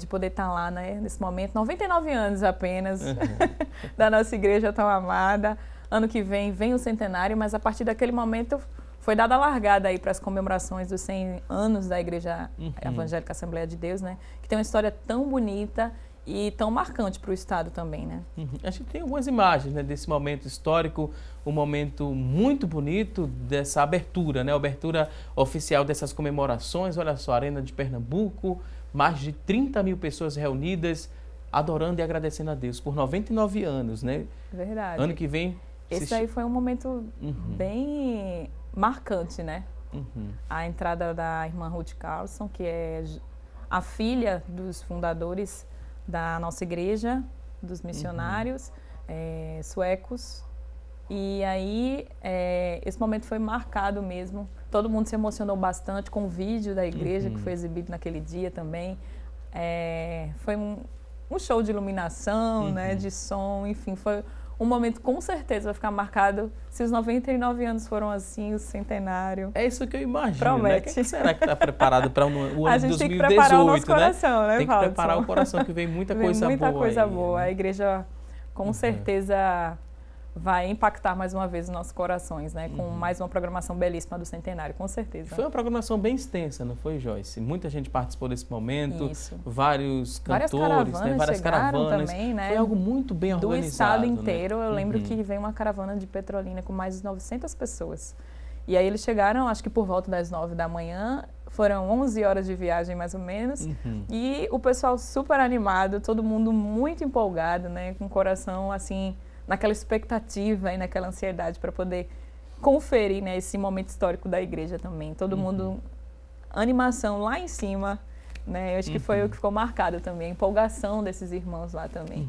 De poder estar lá, né, nesse momento, 99 anos apenas da nossa igreja tão amada. Ano que vem o centenário, mas a partir daquele momento foi dada a largada aí para as comemorações dos 100 anos da Igreja Evangélica Assembleia de Deus, né, que tem uma história tão bonita e tão marcante para o Estado também, né? A gente tem algumas imagens, né, desse momento histórico, um momento muito bonito dessa abertura, né, abertura oficial dessas comemorações. Olha só, a Arena de Pernambuco, mais de 30 mil pessoas reunidas, adorando e agradecendo a Deus por 99 anos, né? Verdade. Ano que vem... Esse aí foi um momento bem marcante, né? A entrada da irmã Ruth Carlson, que é a filha dos fundadores da nossa igreja, dos missionários suecos, E aí, esse momento foi marcado mesmo. Todo mundo se emocionou bastante com o vídeo da igreja que foi exibido naquele dia também. Foi um show de iluminação, né, de som, enfim, foi um momento com certeza vai ficar marcado. Se os 99 anos foram assim, o centenário. É isso que eu imagino, promete. Né? O que será que está preparado para o ano de 2018, a gente tem que preparar o nosso coração, né, Tem que preparar o coração, que vem muita coisa boa. Muita coisa aí, boa. Né? A igreja, com certeza, vai impactar mais uma vez os nossos corações, né? Com mais uma programação belíssima do centenário, com certeza. Foi uma programação bem extensa, não foi, Joyce? Muita gente participou desse momento, Isso. Vários cantores, várias caravanas também, né? Foi algo muito bem organizado. Do estado inteiro, né? Eu lembro que veio uma caravana de Petrolina com mais de 900 pessoas. E aí eles chegaram, acho que por volta das 9 da manhã, foram 11 horas de viagem mais ou menos, e o pessoal super animado, todo mundo muito empolgado, né? Com o coração assim, naquela expectativa e naquela ansiedade para poder conferir, né, esse momento histórico da igreja também. Todo mundo, animação lá em cima, né? Eu acho que foi o que ficou marcado também, a empolgação desses irmãos lá também.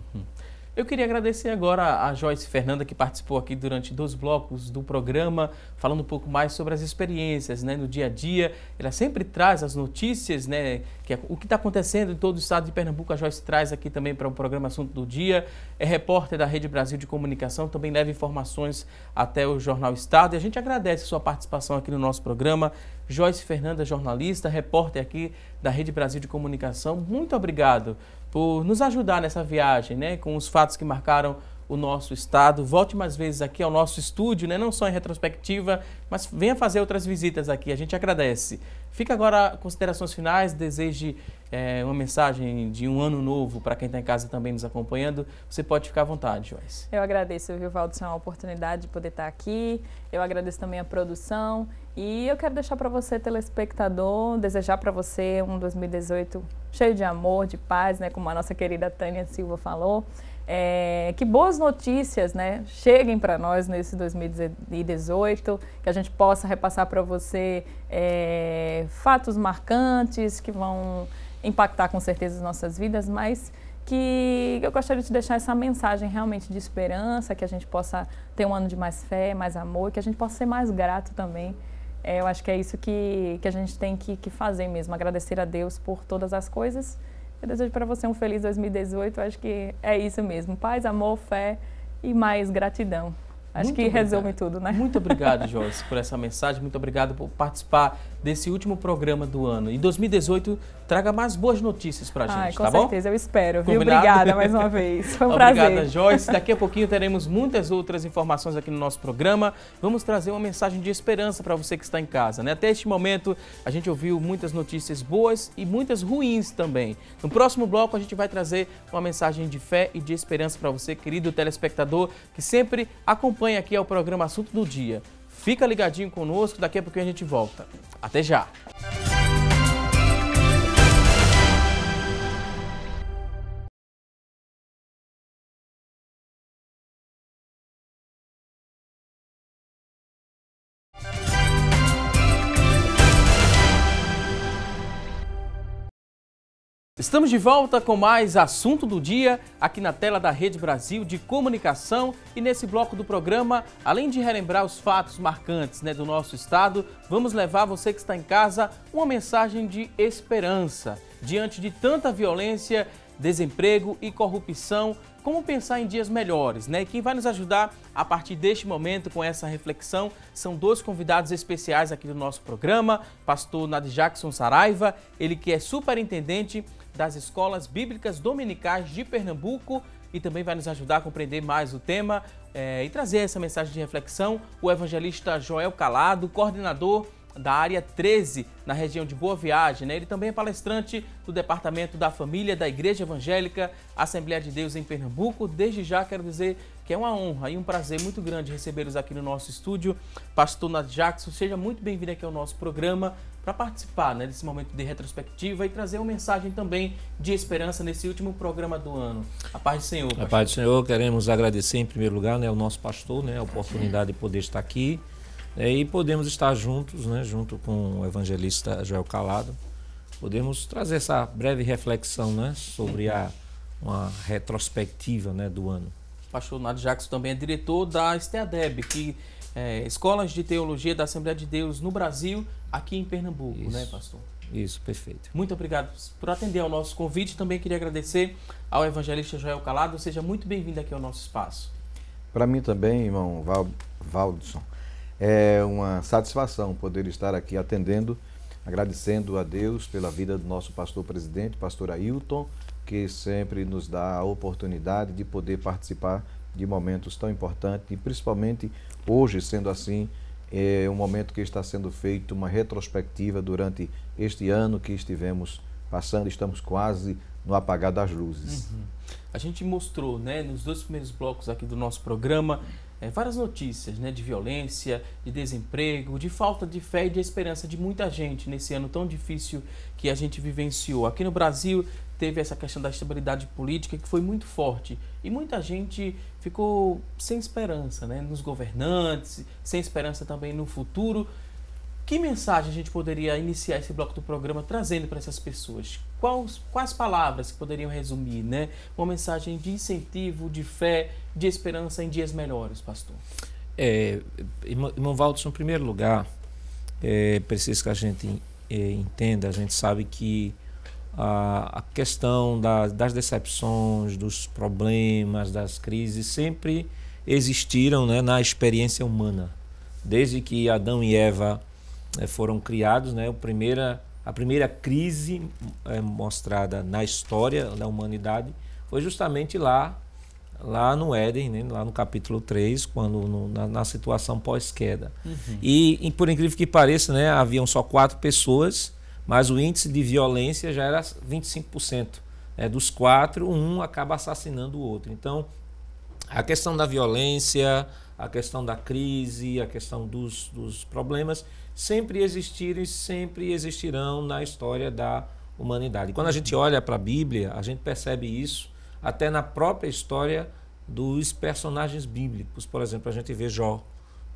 Eu queria agradecer agora a Joyce Fernanda, que participou aqui durante 2 blocos do programa, falando um pouco mais sobre as experiências, né, no dia a dia. Ela sempre traz as notícias, né, o que está acontecendo em todo o estado de Pernambuco. A Joyce traz aqui também para o programa Assunto do Dia. É repórter da Rede Brasil de Comunicação, também leva informações até o Jornal Estado. E a gente agradece a sua participação aqui no nosso programa. Joyce Fernanda, jornalista, repórter aqui da Rede Brasil de Comunicação. Muito obrigado por nos ajudar nessa viagem, né, com os fatos que marcaram o nosso estado. Volte mais vezes aqui ao nosso estúdio, né, não só em retrospectiva, mas venha fazer outras visitas aqui. A gente agradece. Fica agora considerações finais, deseje uma mensagem de um ano novo para quem está em casa também nos acompanhando. Você pode ficar à vontade, Joyce. Eu agradeço, viu, Valdson, a oportunidade de poder estar aqui. Eu agradeço também a produção. E eu quero deixar para você, telespectador, desejar para você um 2018 cheio de amor, de paz, né, como a nossa querida Tânia Silva falou. Que boas notícias, né, cheguem para nós nesse 2018, que a gente possa repassar para você fatos marcantes que vão impactar com certeza as nossas vidas, mas que eu gostaria de deixar essa mensagem realmente de esperança, que a gente possa ter um ano de mais fé, mais amor, que a gente possa ser mais grato também. Eu acho que é isso que a gente tem que fazer mesmo, agradecer a Deus por todas as coisas. Eu desejo para você um feliz 2018, acho que é isso mesmo, paz, amor, fé e mais gratidão. Acho que resume tudo, né? Muito obrigado, Joyce, por essa mensagem, muito obrigado por participar desse último programa do ano. E 2018 traga mais boas notícias pra gente, tá bom? Com certeza, eu espero, viu? Combinado? Obrigada mais uma vez, foi um prazer. Obrigada, Joyce. Daqui a pouquinho teremos muitas outras informações aqui no nosso programa. Vamos trazer uma mensagem de esperança para você que está em casa, né? Até este momento, a gente ouviu muitas notícias boas e muitas ruins também. No próximo bloco, a gente vai trazer uma mensagem de fé e de esperança para você, querido telespectador, que sempre acompanha aqui ao programa Assunto do Dia. Fica ligadinho conosco, daqui a pouquinho a gente volta. Até já! Estamos de volta com mais Assunto do Dia aqui na tela da Rede Brasil de Comunicação, e nesse bloco do programa, além de relembrar os fatos marcantes, né, do nosso estado, vamos levar você que está em casa uma mensagem de esperança. Diante de tanta violência, desemprego e corrupção, como pensar em dias melhores, né? E quem vai nos ajudar a partir deste momento com essa reflexão são 2 convidados especiais aqui do nosso programa, pastor Nadjackson Saraiva, ele que é superintendente das Escolas Bíblicas Dominicais de Pernambuco e também vai nos ajudar a compreender mais o tema e trazer essa mensagem de reflexão, o evangelista Joel Calado, coordenador da área 13, na região de Boa Viagem, né? Ele também é palestrante do Departamento da Família da Igreja Evangélica Assembleia de Deus em Pernambuco. Desde já quero dizer que é uma honra e um prazer muito grande recebê-los aqui no nosso estúdio. Pastor Nadjackson, seja muito bem-vindo aqui ao nosso programa para participar, né, desse momento de retrospectiva e trazer uma mensagem também de esperança nesse último programa do ano. A paz do Senhor. A paz do Senhor, queremos agradecer em primeiro lugar, né, ao nosso pastor, né, a oportunidade de poder estar aqui. E podemos estar juntos, né, junto com o evangelista Joel Calado, podemos trazer essa breve reflexão, né, sobre uma retrospectiva, né, do ano. pastor Nado Jackson também é diretor da STEADEB, que é Escolas de Teologia da Assembleia de Deus no Brasil, aqui em Pernambuco, Isso. né, pastor? Isso, perfeito. Muito obrigado por atender ao nosso convite. Também queria agradecer ao evangelista Joel Calado. Seja muito bem-vindo aqui ao nosso espaço. Para mim também, irmão Valdson, é uma satisfação poder estar aqui atendendo, agradecendo a Deus pela vida do nosso pastor presidente, pastor Ailton, que sempre nos dá a oportunidade de poder participar de momentos tão importantes e principalmente hoje, sendo assim, é um momento que está sendo feito uma retrospectiva durante este ano que estivemos passando, estamos quase no apagar das luzes. A gente mostrou, né, nos 2 primeiros blocos aqui do nosso programa, várias notícias, né, de violência, de desemprego, de falta de fé e de esperança de muita gente nesse ano tão difícil que a gente vivenciou. Aqui no Brasil teve essa questão da estabilidade política que foi muito forte e muita gente ficou sem esperança, né, nos governantes, sem esperança também no futuro. Que mensagem a gente poderia iniciar esse bloco do programa trazendo para essas pessoas? Quais palavras que poderiam resumir, né? Uma mensagem de incentivo, de fé, de esperança em dias melhores, pastor. Irmão Valdson, em primeiro lugar, é preciso que a gente entenda, a gente sabe que a questão das decepções, dos problemas, das crises sempre existiram, né, na experiência humana. Desde que Adão e Eva foram criados, né, a primeira crise mostrada na história da humanidade foi justamente lá no Éden, né, lá no capítulo 3, quando na situação pós-queda. E por incrível que pareça, né, haviam só 4 pessoas, mas o índice de violência já era 25%. Dos 4, um acaba assassinando o outro. Então, a questão da violência, a questão da crise, a questão dos problemas sempre existiram e sempre existirão na história da humanidade. Quando a gente olha para a Bíblia, a gente percebe isso até na própria história dos personagens bíblicos. Por exemplo, a gente vê Jó.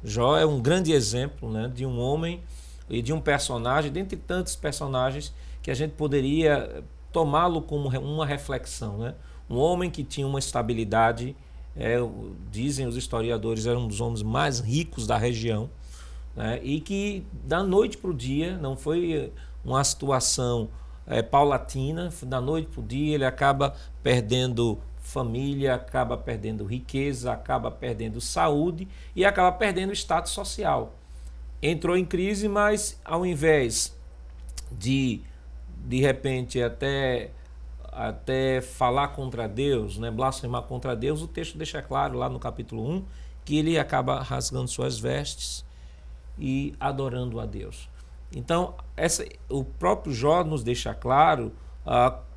Jó é um grande exemplo, né, de um homem e de um personagem, dentre tantos personagens, que a gente poderia tomá-lo como uma reflexão, né? Um homem que tinha uma estabilidade, dizem os historiadores, era um dos homens mais ricos da região, né? E que da noite para o dia, não foi uma situação paulatina, da noite para o dia ele acaba perdendo família, acaba perdendo riqueza, acaba perdendo saúde e acaba perdendo status social. Entrou em crise, mas ao invés de repente até falar contra Deus, né, blasfemar contra Deus, o texto deixa claro lá no capítulo 1 que ele acaba rasgando suas vestes e adorando a Deus. Então, o próprio Jó nos deixa claro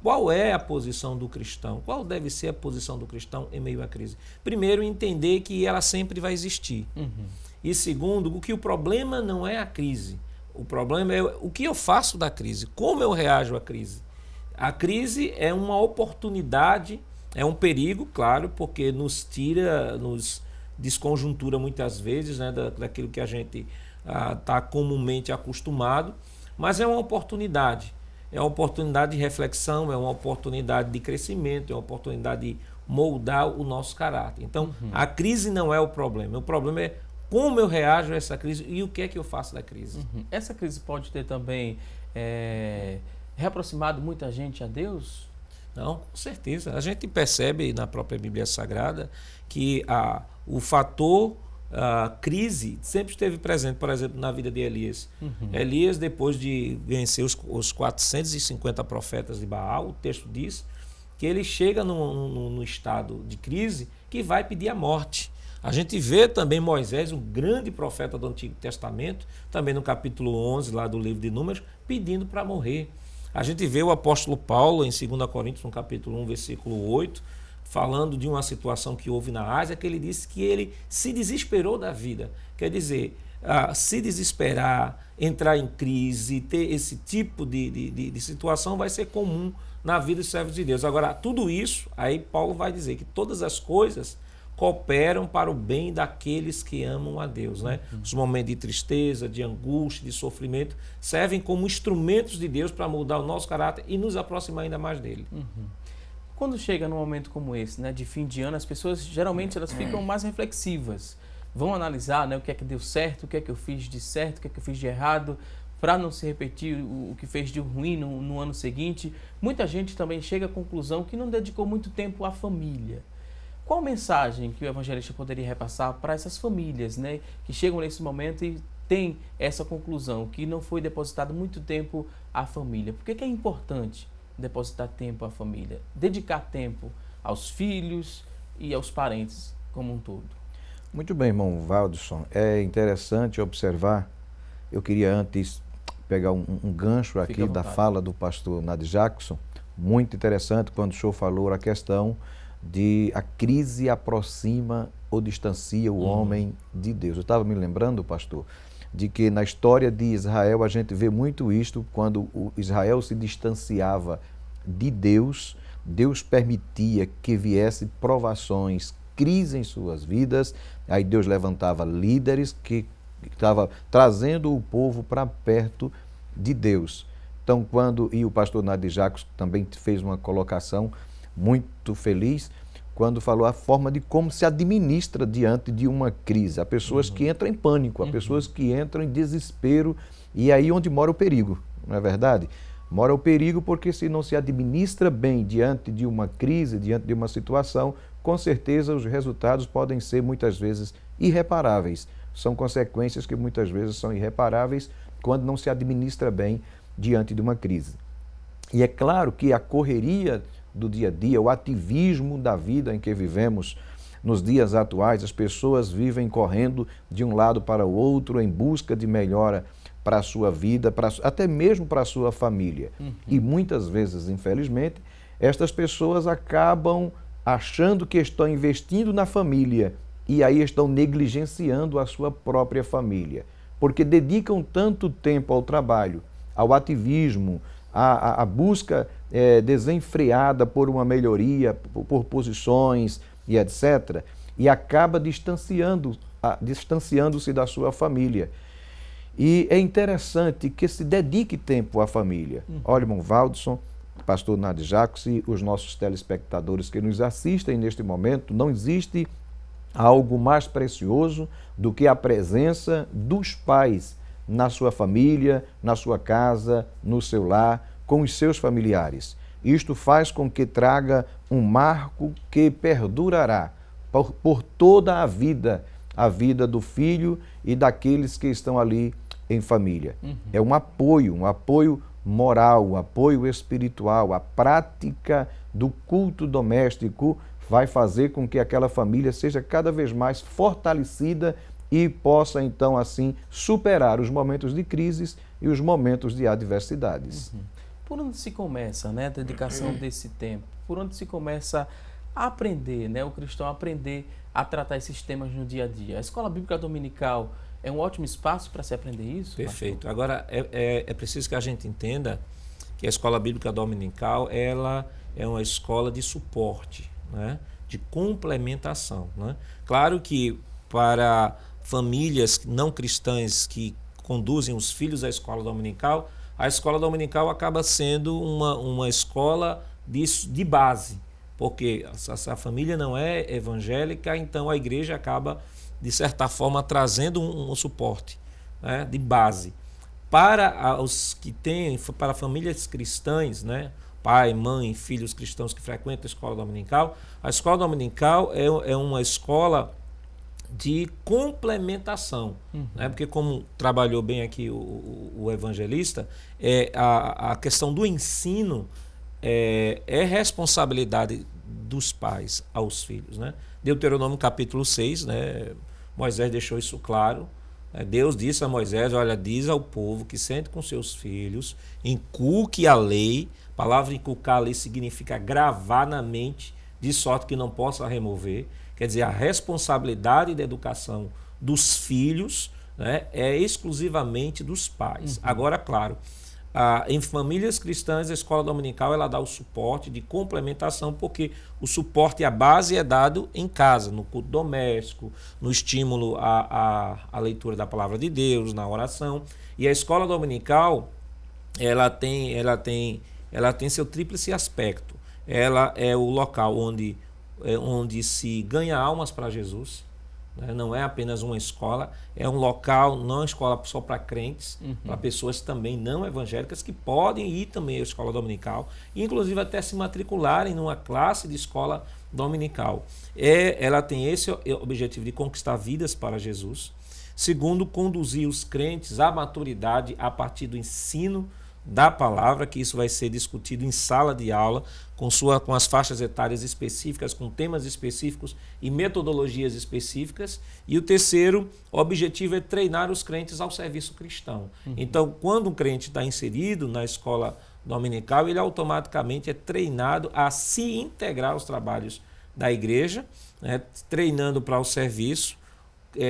qual é a posição do cristão, qual deve ser a posição do cristão em meio à crise. Primeiro, entender que ela sempre vai existir. E segundo, que o problema não é a crise, o problema é o que eu faço da crise, como eu reajo à crise. A crise é uma oportunidade, é um perigo, claro, porque nos desconjuntura muitas vezes, né, daquilo que a gente está comumente acostumado, mas é uma oportunidade. É uma oportunidade de reflexão, é uma oportunidade de crescimento, é uma oportunidade de moldar o nosso caráter. Então, a crise não é o problema é como eu reajo a essa crise e o que é que eu faço da crise. Essa crise pode ter também reaproximado muita gente a Deus? Não, com certeza. A gente percebe na própria Bíblia Sagrada que o fator crise sempre esteve presente, por exemplo, na vida de Elias. Elias, depois de vencer os 450 profetas de Baal, o texto diz que ele chega no estado de crise que vai pedir a morte. A gente vê também Moisés, um grande profeta do Antigo Testamento, também no capítulo 11 lá do livro de Números, pedindo para morrer. A gente vê o apóstolo Paulo em 2 Coríntios, no capítulo 1, versículo 8, falando de uma situação que houve na Ásia, que ele disse que ele se desesperou da vida. Quer dizer, se desesperar, entrar em crise, ter esse tipo de situação vai ser comum na vida dos servos de Deus. Agora, tudo isso, aí Paulo vai dizer que todas as coisas cooperam para o bem daqueles que amam a Deus, né? Os momentos de tristeza, de angústia, de sofrimento servem como instrumentos de Deus para mudar o nosso caráter e nos aproximar ainda mais dele. Quando chega num momento como esse, né, de fim de ano, as pessoas geralmente elas ficam mais reflexivas. Vão analisar, né, o que é que deu certo, o que é que eu fiz de certo, o que é que eu fiz de errado, para não se repetir o que fez de ruim no ano seguinte. Muita gente também chega à conclusão que não dedicou muito tempo à família. Qual mensagem que o evangelista poderia repassar para essas famílias, né, que chegam nesse momento e têm essa conclusão, que não foi depositado muito tempo à família? Por que é importante depositar tempo à família, dedicar tempo aos filhos e aos parentes como um todo? Muito bem, irmão Valdson. É interessante observar, eu queria antes pegar um gancho aqui da fala do pastor Nadir Jackson, muito interessante quando o senhor falou a questão de a crise aproxima ou distancia o homem de Deus. Eu estava me lembrando, pastor, de que na história de Israel a gente vê muito isto, quando o Israel se distanciava de Deus, Deus permitia que viesse provações, crise em suas vidas, aí Deus levantava líderes que estavam trazendo o povo para perto de Deus. Então, e o pastor Nadir Jackson também fez uma colocação muito feliz, quando falou a forma de como se administra diante de uma crise. Há pessoas que entram em pânico, há pessoas que entram em desespero, e aí onde mora o perigo, não é verdade? Mora o perigo porque se não se administra bem diante de uma crise, diante de uma situação, com certeza os resultados podem ser muitas vezes irreparáveis. São consequências que muitas vezes são irreparáveis quando não se administra bem diante de uma crise. E é claro que a correria do dia a dia, o ativismo da vida em que vivemos nos dias atuais, as pessoas vivem correndo de um lado para o outro em busca de melhora para a sua vida, até mesmo para a sua família. E muitas vezes, infelizmente, estas pessoas acabam achando que estão investindo na família e aí estão negligenciando a sua própria família, porque dedicam tanto tempo ao trabalho, ao ativismo, à busca desenfreada por uma melhoria, por posições e etc., e acaba distanciando-se da sua família. E é interessante que se dedique tempo à família. Olha, irmão Valdson, pastor Nadir Jackson e os nossos telespectadores que nos assistem neste momento, não existe algo mais precioso do que a presença dos pais na sua família, na sua casa, no seu lar, com os seus familiares. Isto faz com que traga um marco que perdurará por toda a vida do filho e daqueles que estão ali em família. É um apoio moral, um apoio espiritual. A prática do culto doméstico vai fazer com que aquela família seja cada vez mais fortalecida e possa, então, assim, superar os momentos de crises e os momentos de adversidades. Por onde se começa, né, a dedicação desse tempo? Por onde se começa a aprender, né, o cristão aprender a tratar esses temas no dia a dia? A Escola Bíblica Dominical é um ótimo espaço para se aprender isso? Perfeito. Pastor? Agora, é preciso que a gente entenda que a Escola Bíblica Dominical ela é uma escola de suporte, né, de complementação. Né? Claro que para famílias não cristãs que conduzem os filhos à escola dominical, a escola dominical acaba sendo uma escola de base, porque a família não é evangélica, então a igreja acaba, de certa forma, trazendo um suporte, né, de base. Para os que têm, para famílias cristãs, né, pai, mãe, filhos cristãos que frequentam a escola dominical, a escola dominical é uma escola de complementação, né? Porque como trabalhou bem aqui o evangelista, a questão do ensino é responsabilidade dos pais aos filhos, né? Deuteronômio capítulo 6, né? Moisés deixou isso claro, né? Deus disse a Moisés, olha, diz ao povo que sente com seus filhos, inculque a lei. A palavra inculcar a lei significa gravar na mente, de sorte que não possa remover. Quer dizer, a responsabilidade da educação dos filhos, né, é exclusivamente dos pais. Agora, claro, em famílias cristãs, a escola dominical ela dá o suporte de complementação, porque o suporte e a base é dado em casa, no culto doméstico, no estímulo à leitura da palavra de Deus, na oração. E a escola dominical ela tem seu tríplice aspecto. ela é o local onde se ganha almas para Jesus. Não é apenas uma escola, é um local, não é uma escola só para crentes, para pessoas também não evangélicas que podem ir também à escola dominical, inclusive até se matricularem numa classe de escola dominical. Ela tem esse objetivo de conquistar vidas para Jesus. Segundo, conduzir os crentes à maturidade a partir do ensino da palavra, que isso vai ser discutido em sala de aula, com as faixas etárias específicas, com temas específicos e metodologias específicas. E o terceiro objetivo é treinar os crentes ao serviço cristão. Então, quando um crente está inserido na escola dominical, ele automaticamente é treinado a se integrar aos trabalhos da igreja, treinando para o serviço,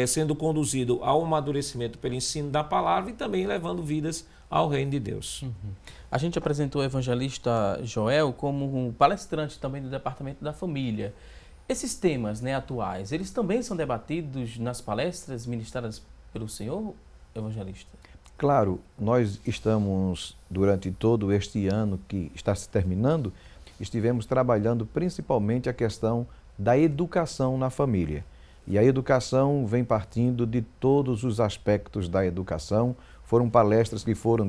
sendo conduzido ao amadurecimento pelo ensino da palavra e também levando vidas ao reino de Deus. A gente apresentou o evangelista Joel como um palestrante também do Departamento da Família. Esses temas, atuais, eles também são debatidos nas palestras ministradas pelo senhor, evangelista? Claro, nós estamos, durante todo este ano que está se terminando, estivemos trabalhando principalmente a questão da educação na família. E a educação vem partindo de todos os aspectos da educação. Foram palestras que foram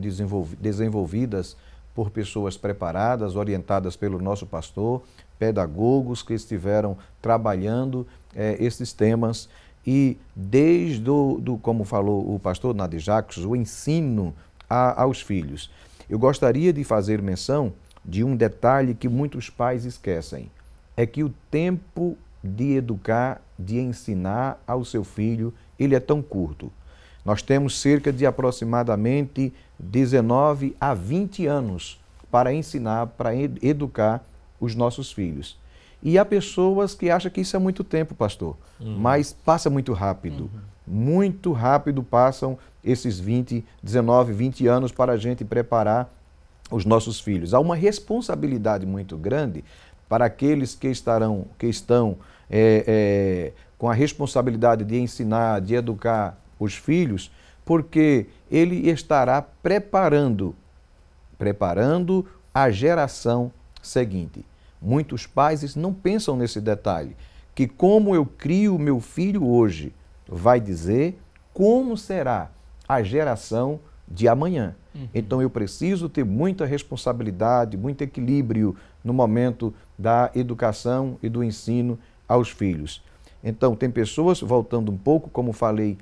desenvolvidas por pessoas preparadas, orientadas pelo nosso pastor, pedagogos que estiveram trabalhando esses temas. E desde, como falou o pastor Nadir Jacques, o ensino aos filhos. Eu gostaria de fazer menção de um detalhe que muitos pais esquecem. É que o tempo de educar, de ensinar ao seu filho, ele é tão curto. Nós temos cerca de aproximadamente 19 a 20 anos para ensinar, para educar os nossos filhos. E há pessoas que acham que isso é muito tempo, pastor, mas passa muito rápido. Muito rápido passam esses 19, 20 anos para a gente preparar os nossos filhos. Há uma responsabilidade muito grande para aqueles que estão com a responsabilidade de ensinar, de educar os filhos, porque ele estará preparando a geração seguinte. Muitos pais não pensam nesse detalhe, que como eu crio meu filho hoje, vai dizer como será a geração de amanhã. Então eu preciso ter muita responsabilidade, muito equilíbrio no momento da educação e do ensino aos filhos. Então tem pessoas, voltando um pouco, como falei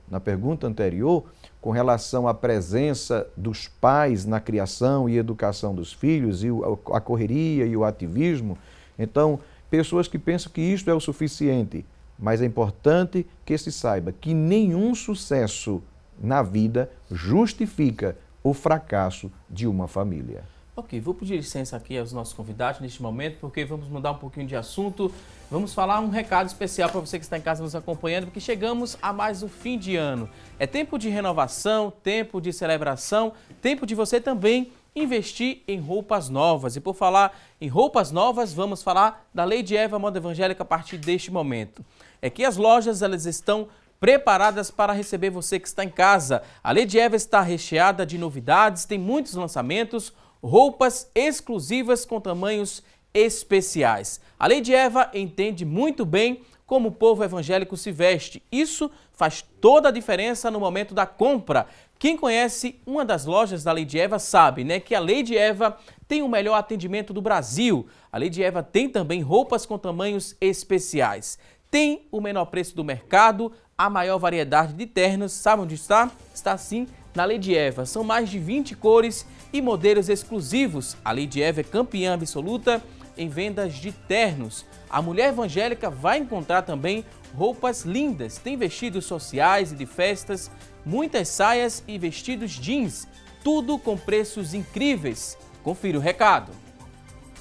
na pergunta anterior, com relação à presença dos pais na criação e educação dos filhos, e a correria e o ativismo. Então, pessoas que pensam que isto é o suficiente, mas é importante que se saiba que nenhum sucesso na vida justifica o fracasso de uma família. Ok, vou pedir licença aqui aos nossos convidados neste momento, porque vamos mudar um pouquinho de assunto. Vamos falar um recado especial para você que está em casa nos acompanhando, porque chegamos a mais um fim de ano. É tempo de renovação, tempo de celebração, tempo de você também investir em roupas novas. E por falar em roupas novas, vamos falar da Lady Eva Moda Evangélica a partir deste momento. É que as lojas elas estão preparadas para receber você que está em casa. A Lady Eva está recheada de novidades, tem muitos lançamentos, roupas exclusivas com tamanhos especiais. A Lady Eva entende muito bem como o povo evangélico se veste. Isso faz toda a diferença no momento da compra. Quem conhece uma das lojas da Lady Eva sabe, que a Lady Eva tem o melhor atendimento do Brasil. A Lady Eva tem também roupas com tamanhos especiais. Tem o menor preço do mercado, a maior variedade de ternos. Sabe onde está? Está sim na Lady Eva. São mais de 20 cores e modelos exclusivos. A Lady Eva é campeã absoluta em vendas de ternos. A mulher evangélica vai encontrar também roupas lindas. Tem vestidos sociais e de festas, muitas saias e vestidos jeans. Tudo com preços incríveis. Confira o recado.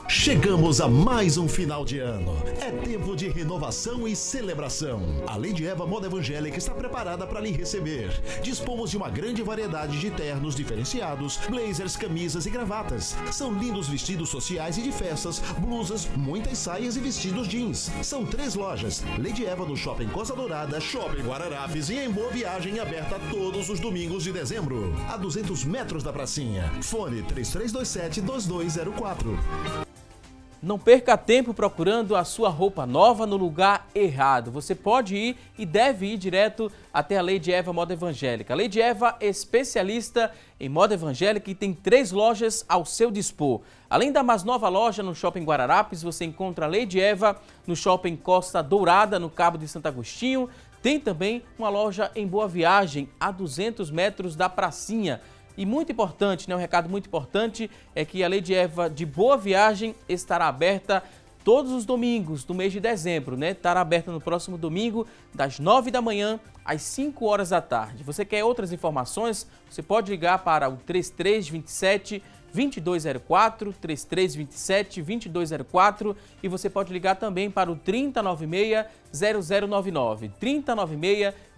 Chegamos a mais um final de ano. É tempo de renovação e celebração. A Lady Eva Moda Evangélica está preparada para lhe receber. Dispomos de uma grande variedade de ternos diferenciados, blazers, camisas e gravatas. São lindos vestidos sociais e de festas, blusas, muitas saias e vestidos jeans. São 3 lojas. Lady Eva no Shopping Costa Dourada, Shopping Guararapes e em Boa Viagem, aberta todos os domingos de dezembro. A 200 metros da pracinha. Fone 3327-2204. Não perca tempo procurando a sua roupa nova no lugar errado. Você pode ir e deve ir direto até a Lady Eva Moda Evangélica. A Lady Eva é especialista em moda evangélica e tem 3 lojas ao seu dispor. Além da mais nova loja no Shopping Guararapes, você encontra a Lady Eva no Shopping Costa Dourada, no Cabo de Santo Agostinho. Tem também uma loja em Boa Viagem, a 200 metros da pracinha. E muito importante, né, um recado muito importante é que a Lady Eva de Boa Viagem estará aberta todos os domingos do mês de dezembro, né? Estará aberta no próximo domingo, das 9 da manhã às 5 horas da tarde. Você quer outras informações? Você pode ligar para o 3327-2204, 3327-2204 e você pode ligar também para o 3096-0099,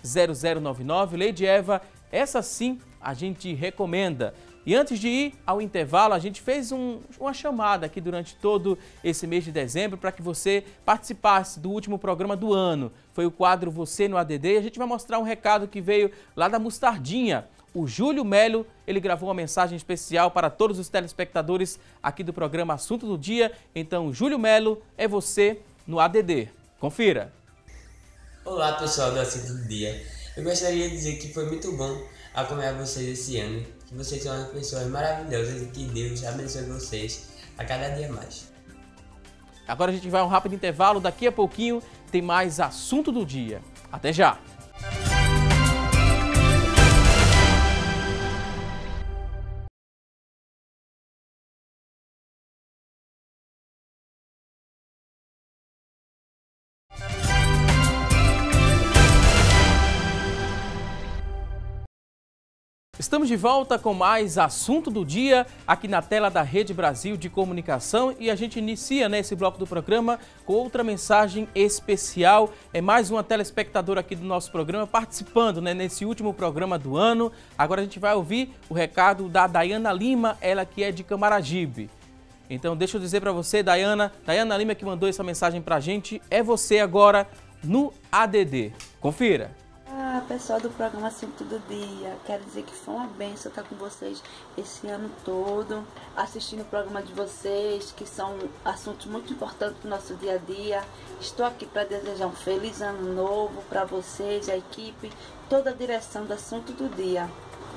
3096-0099. Lady Eva, essa sim a gente recomenda. E antes de ir ao intervalo, a gente fez uma chamada aqui durante todo esse mês de dezembro para que você participasse do último programa do ano. Foi o quadro Você no ADD e a gente vai mostrar um recado que veio lá da Mostardinha. O Júlio Melo, ele gravou uma mensagem especial para todos os telespectadores aqui do programa Assunto do Dia. Então, Júlio Melo, é você no ADD. Confira. Olá, pessoal do Assunto do Dia. Eu gostaria de dizer que foi muito bom acompanhar vocês esse ano, que vocês são umas pessoas maravilhosas e que Deus abençoe vocês a cada dia mais. Agora a gente vai a um rápido intervalo, daqui a pouquinho tem mais Assunto do Dia. Até já! Estamos de volta com mais Assunto do Dia aqui na tela da Rede Brasil de Comunicação e a gente inicia nesse bloco do programa com outra mensagem especial. É mais uma telespectadora aqui do nosso programa participando, né, nesse último programa do ano. Agora a gente vai ouvir o recado da Dayana Lima, ela que é de Camaragibe. Então deixa eu dizer para você, Dayana Lima que mandou essa mensagem pra gente, é você agora no ADD. Confira. Pessoal do programa Assunto do Dia, quero dizer que foi uma bênção estar com vocês esse ano todo, assistindo o programa de vocês, que são assuntos muito importantes para o nosso dia a dia. Estou aqui para desejar um feliz ano novo para vocês, a equipe, toda a direção do Assunto do Dia.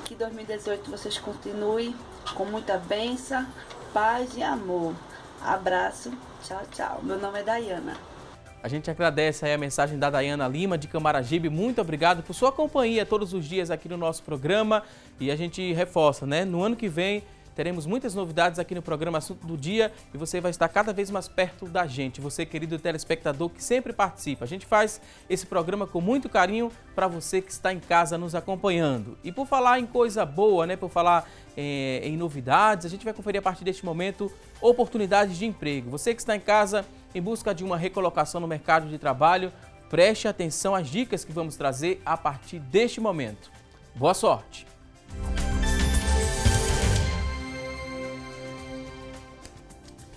Que 2018 vocês continuem com muita bênção, paz e amor. Abraço, tchau, tchau. Meu nome é Dayana. A gente agradece aí a mensagem da Dayana Lima, de Camaragibe. Muito obrigado por sua companhia todos os dias aqui no nosso programa. E a gente reforça, né? No ano que vem teremos muitas novidades aqui no programa Assunto do Dia e você vai estar cada vez mais perto da gente. Você, querido telespectador, que sempre participa. A gente faz esse programa com muito carinho para você que está em casa nos acompanhando. E por falar em coisa boa, né? Por falar em novidades, a gente vai conferir a partir deste momento oportunidades de emprego. Você que está em casa em busca de uma recolocação no mercado de trabalho, preste atenção às dicas que vamos trazer a partir deste momento. Boa sorte!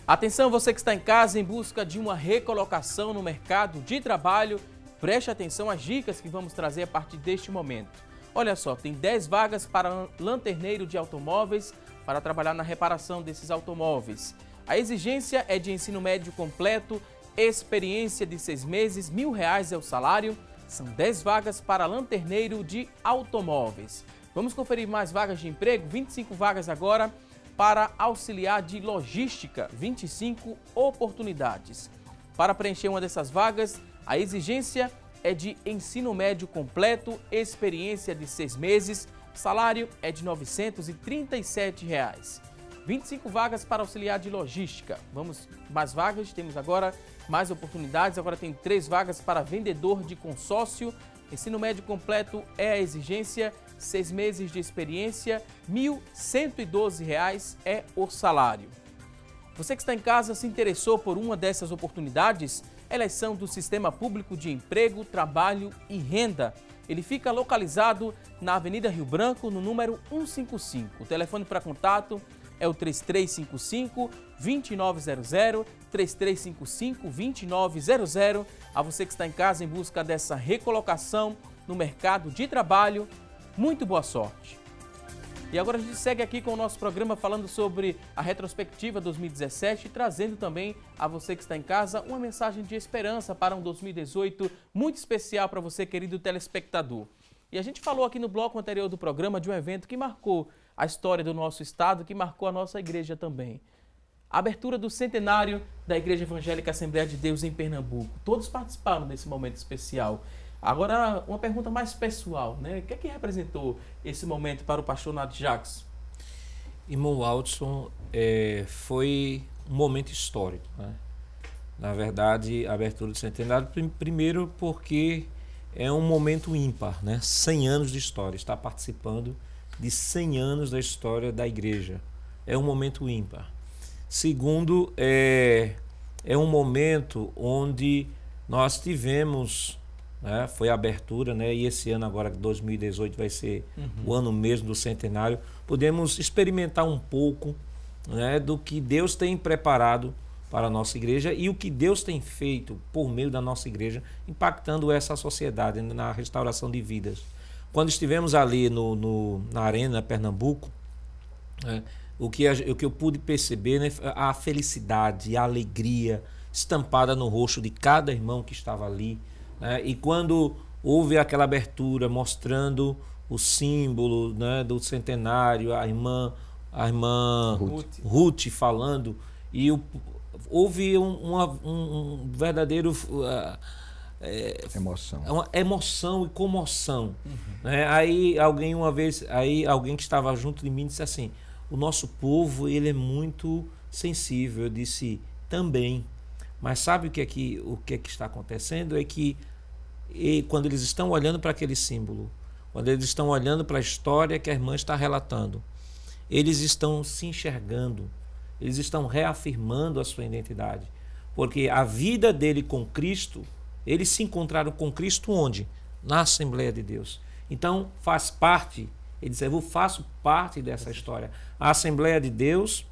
Atenção, você que está em casa em busca de uma recolocação no mercado de trabalho, preste atenção às dicas que vamos trazer a partir deste momento. Olha só, tem 10 vagas para lanterneiro de automóveis para trabalhar na reparação desses automóveis. A exigência é de ensino médio completo, experiência de 6 meses, R$1.000 é o salário. São 10 vagas para lanterneiro de automóveis. Vamos conferir mais vagas de emprego, 25 vagas agora para auxiliar de logística, 25 oportunidades. Para preencher uma dessas vagas, a exigência é de ensino médio completo, experiência de 6 meses, salário é de R$937. 25 vagas para auxiliar de logística. Vamos, mais vagas, temos agora mais oportunidades. Agora tem 3 vagas para vendedor de consórcio. Ensino médio completo é a exigência, 6 meses de experiência, R$1.112 é o salário. Você que está em casa se interessou por uma dessas oportunidades? Elas são do Sistema Público de Emprego, Trabalho e Renda. Ele fica localizado na Avenida Rio Branco, no número 155. O telefone para contato é o 3355-2900, 3355-2900. A você que está em casa em busca dessa recolocação no mercado de trabalho, muito boa sorte. E agora a gente segue aqui com o nosso programa falando sobre a retrospectiva 2017 e trazendo também a você que está em casa uma mensagem de esperança para um 2018 muito especial para você, querido telespectador. E a gente falou aqui no bloco anterior do programa de um evento que marcou a história do nosso estado, que marcou a nossa igreja também. A abertura do centenário da Igreja Evangélica Assembleia de Deus em Pernambuco. Todos participaram desse momento especial. Agora, uma pergunta mais pessoal, né? O que é que representou esse momento para o pastor Nadir Jacques? Irmão Waldson, foi um momento histórico, né? Na verdade, a abertura do centenário, primeiro porque é um momento ímpar, né? 100 anos de história, está participando de 100 anos da história da igreja. É um momento ímpar. Segundo, é um momento onde nós tivemos, né, foi a abertura, né, e esse ano agora, 2018, vai ser o ano mesmo do centenário, podemos experimentar um pouco, né, do que Deus tem preparado para a nossa igreja e o que Deus tem feito por meio da nossa igreja, impactando essa sociedade na restauração de vidas. Quando estivemos ali na Arena Pernambuco, né, o que eu pude perceber, né, a felicidade, a alegria estampada no rosto de cada irmão que estava ali, né, e quando houve aquela abertura mostrando o símbolo, né, do centenário, a irmã Ruth falando, e houve um verdadeiro uma emoção e comoção. Né? Aí alguém que estava junto de mim disse assim: o nosso povo, ele é muito sensível. Eu disse: também. Mas sabe o que é que está acontecendo? É que quando eles estão olhando para aquele símbolo, quando eles estão olhando para a história que a irmã está relatando, eles estão se enxergando, eles estão reafirmando a sua identidade. Porque a vida dele com Cristo, eles se encontraram com Cristo onde? Na Assembleia de Deus. Então, faz parte, ele disse: eu faço parte dessa história. A Assembleia de Deus,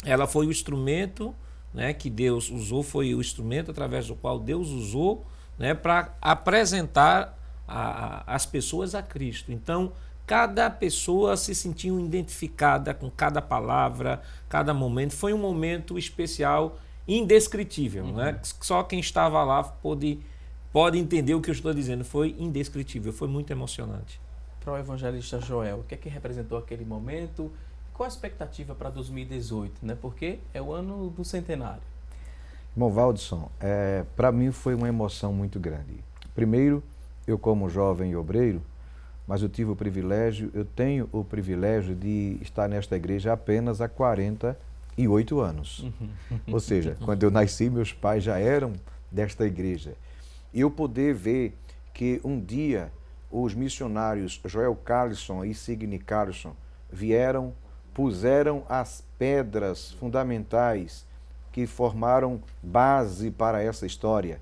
ela foi o instrumento, né, que Deus usou, foi o instrumento através do qual Deus usou, né, para apresentar as pessoas a Cristo. Então, cada pessoa se sentiu identificada com cada palavra, cada momento. Foi um momento especial, indescritível, né? Só quem estava lá pode entender o que eu estou dizendo. Foi indescritível, foi muito emocionante. Para o evangelista Joel, o que é que representou aquele momento? Qual a expectativa para 2018, né? Porque é o ano do centenário. Bom, Waldson, para mim foi uma emoção muito grande. Primeiro, eu como jovem obreiro, mas eu tenho o privilégio de estar nesta igreja apenas há 48 anos. Ou seja, quando eu nasci, meus pais já eram desta igreja. E eu poder ver que um dia os missionários Joel Carlson e Signe Carlson vieram, puseram as pedras fundamentais que formaram base para essa história.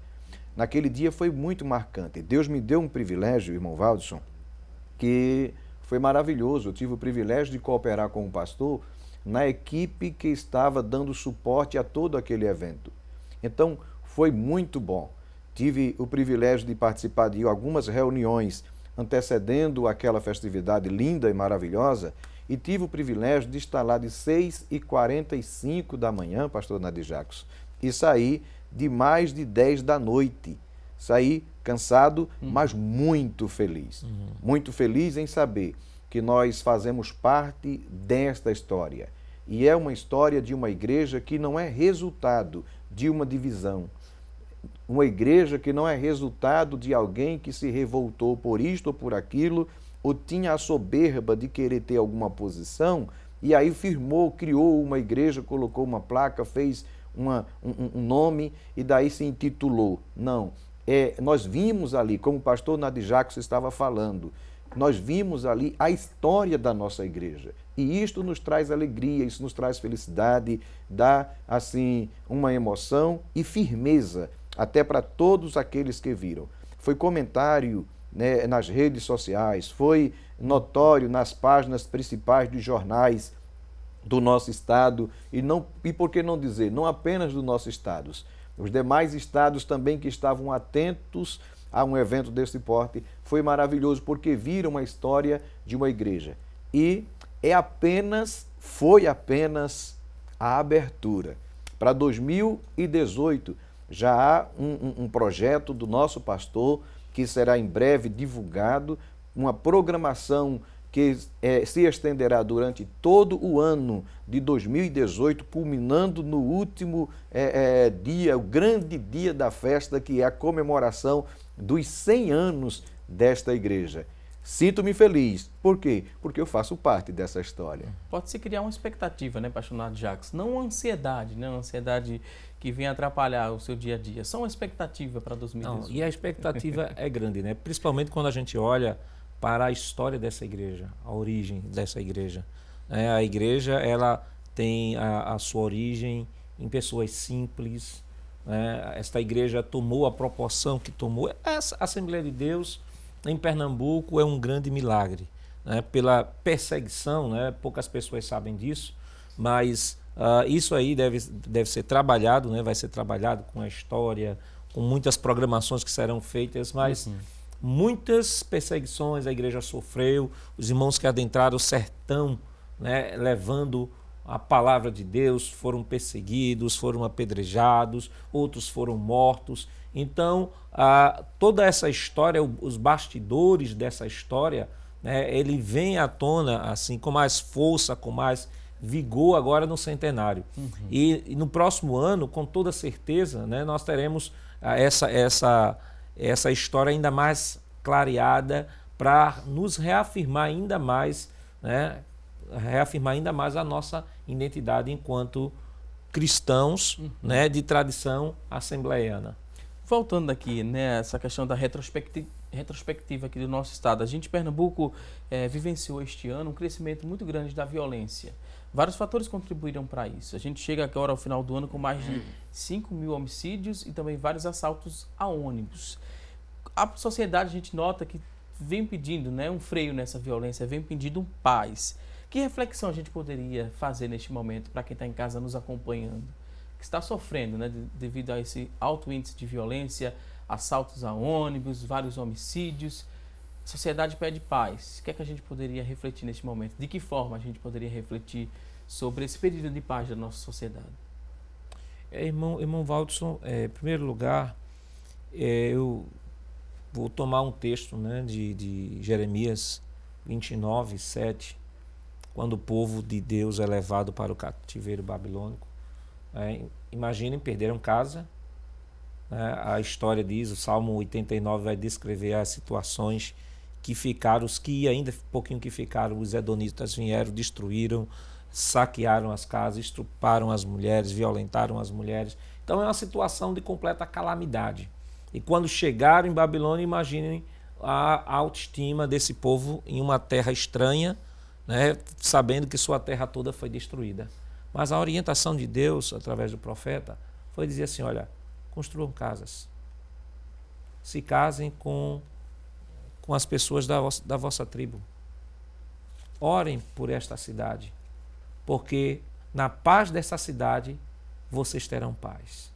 Naquele dia foi muito marcante. Deus me deu um privilégio, irmão Waldson, que foi maravilhoso. Eu tive o privilégio de cooperar com o pastor na equipe que estava dando suporte a todo aquele evento. Então, foi muito bom. Tive o privilégio de participar de algumas reuniões antecedendo aquela festividade linda e maravilhosa, e tive o privilégio de estar lá de 6h45 da manhã, pastor Nadir Jacques, e sair de mais de 10 da noite. Saí cansado, mas muito feliz. Muito feliz em saber que nós fazemos parte desta história. E é uma história de uma igreja que não é resultado de uma divisão. Uma igreja que não é resultado de alguém que se revoltou por isto ou por aquilo, ou tinha a soberba de querer ter alguma posição, e aí criou uma igreja, colocou uma placa, fez um nome e daí se intitulou. Não. Nós vimos ali, como o pastor Nadir Jacques estava falando, nós vimos ali a história da nossa igreja. E isto nos traz alegria, isso nos traz felicidade, dá, assim, uma emoção e firmeza, até para todos aqueles que viram. Foi comentário, né, nas redes sociais, foi notório nas páginas principais dos jornais do nosso estado, e por que não dizer, não apenas do nosso estado, os demais estados também que estavam atentos a um evento desse porte. Foi maravilhoso porque viram a história de uma igreja. E foi apenas a abertura. Para 2018, já há um projeto do nosso pastor que será em breve divulgado, uma programação que se estenderá durante todo o ano de 2018, culminando no último dia, o grande dia da festa, que é a comemoração dos 100 anos desta igreja. Sinto-me feliz. Por quê? Porque eu faço parte dessa história. Pode-se criar uma expectativa, né, pastor Nardo Jacques? Não uma ansiedade, né? Uma ansiedade que vem atrapalhar o seu dia a dia. Só uma expectativa para 2018. Não, e a expectativa é grande, né? Principalmente quando a gente olha para a história dessa igreja, a origem dessa igreja. A igreja, ela tem a sua origem em pessoas simples. Esta igreja tomou a proporção que tomou. Essa Assembleia de Deus em Pernambuco é um grande milagre, né? Pela perseguição, né? Poucas pessoas sabem disso, mas isso aí deve ser trabalhado, né? Vai ser trabalhado com a história, com muitas programações que serão feitas, mas muitas perseguições a igreja sofreu, os irmãos que adentraram o sertão, né? Levando a palavra de Deus, foram perseguidos, foram apedrejados, outros foram mortos. Então, toda essa história, os bastidores dessa história, né, ele vem à tona assim, com mais força, com mais vigor agora no centenário. E no próximo ano, com toda certeza, né, nós teremos essa história ainda mais clareada para nos reafirmar ainda mais, né, a nossa identidade enquanto cristãos, né, de tradição assembleiana. Voltando aqui, né, essa questão da retrospectiva aqui do nosso estado. A gente, Pernambuco, vivenciou este ano um crescimento muito grande da violência. Vários fatores contribuíram para isso. A gente chega agora ao final do ano com mais de 5.000 homicídios e também vários assaltos a ônibus. A sociedade, a gente nota que vem pedindo, né, um freio nessa violência, vem pedindo paz. Que reflexão a gente poderia fazer neste momento para quem está em casa nos acompanhando, que está sofrendo, né, devido a esse alto índice de violência, assaltos a ônibus, vários homicídios? A sociedade pede paz. O que é que a gente poderia refletir neste momento? De que forma a gente poderia refletir sobre esse pedido de paz da nossa sociedade? Irmão Valdson, em primeiro lugar, eu vou tomar um texto, né, de Jeremias 29, 7, quando o povo de Deus é levado para o cativeiro babilônico. Imaginem, perderam casa. A história diz, o Salmo 89 vai descrever as situações que ficaram, os que ainda pouquinho que ficaram, os edonitas vieram, destruíram, saquearam as casas, estruparam as mulheres, violentaram as mulheres. Então é uma situação de completa calamidade. E quando chegaram em Babilônia, imaginem a autoestima desse povo em uma terra estranha, né, sabendo que sua terra toda foi destruída. Mas a orientação de Deus, através do profeta, foi dizer assim, olha, construam casas. Se casem com as pessoas da vossa tribo. Orem por esta cidade, porque na paz dessa cidade vocês terão paz.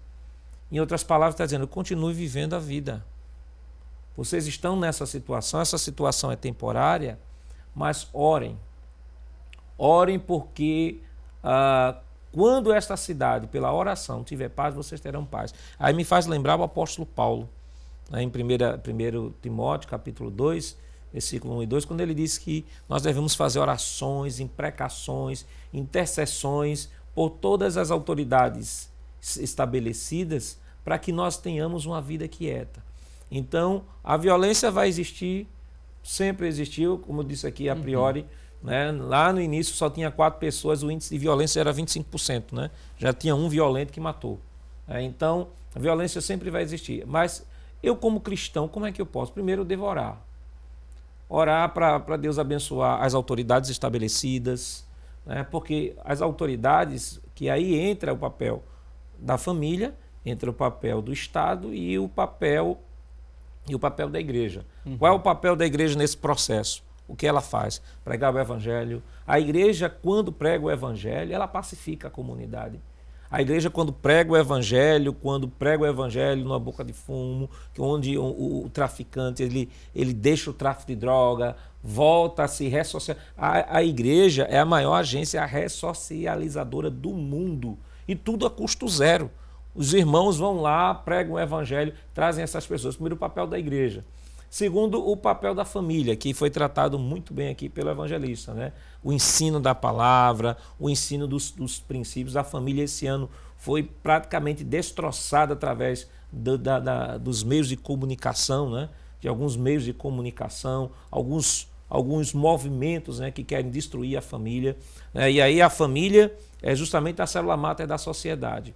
Em outras palavras, está dizendo, continue vivendo a vida. Vocês estão nessa situação, essa situação é temporária, mas orem. Orem porque quando esta cidade, pela oração, tiver paz, vocês terão paz. Aí me faz lembrar o apóstolo Paulo, né, em 1 Timóteo, capítulo 2, versículo 1 e 2, quando ele diz que nós devemos fazer orações, imprecações, intercessões por todas as autoridades estabelecidas para que nós tenhamos uma vida quieta. Então, a violência vai existir, sempre existiu, como eu disse aqui a priori, né? Lá no início só tinha 4 pessoas, o índice de violência era 25%, né? Já tinha um violento que matou. Então, a violência sempre vai existir. Mas eu, como cristão, como é que eu posso? Primeiro, eu devo orar. Orar para Deus abençoar as autoridades estabelecidas, né? Porque as autoridades, que aí entra o papel da família, entra o papel do Estado e o papel da igreja. Qual é o papel da igreja nesse processo? O que ela faz? Pregar o evangelho. A igreja, quando prega o evangelho, ela pacifica a comunidade. A igreja, quando prega o evangelho numa boca de fumo, que onde o traficante ele deixa o tráfico de droga, volta a se ressociar. A igreja é a maior agência ressocializadora do mundo, e tudo a custo zero. Os irmãos vão lá, pregam o evangelho, trazem essas pessoas. Primeiro, o papel da igreja. Segundo, o papel da família, que foi tratado muito bem aqui pelo evangelista, né? O ensino da palavra, o ensino dos princípios. A família esse ano foi praticamente destroçada através dos meios de comunicação, né? De alguns meios de comunicação, alguns movimentos, né, que querem destruir a família. Né? E aí a família é justamente a célula máter da sociedade.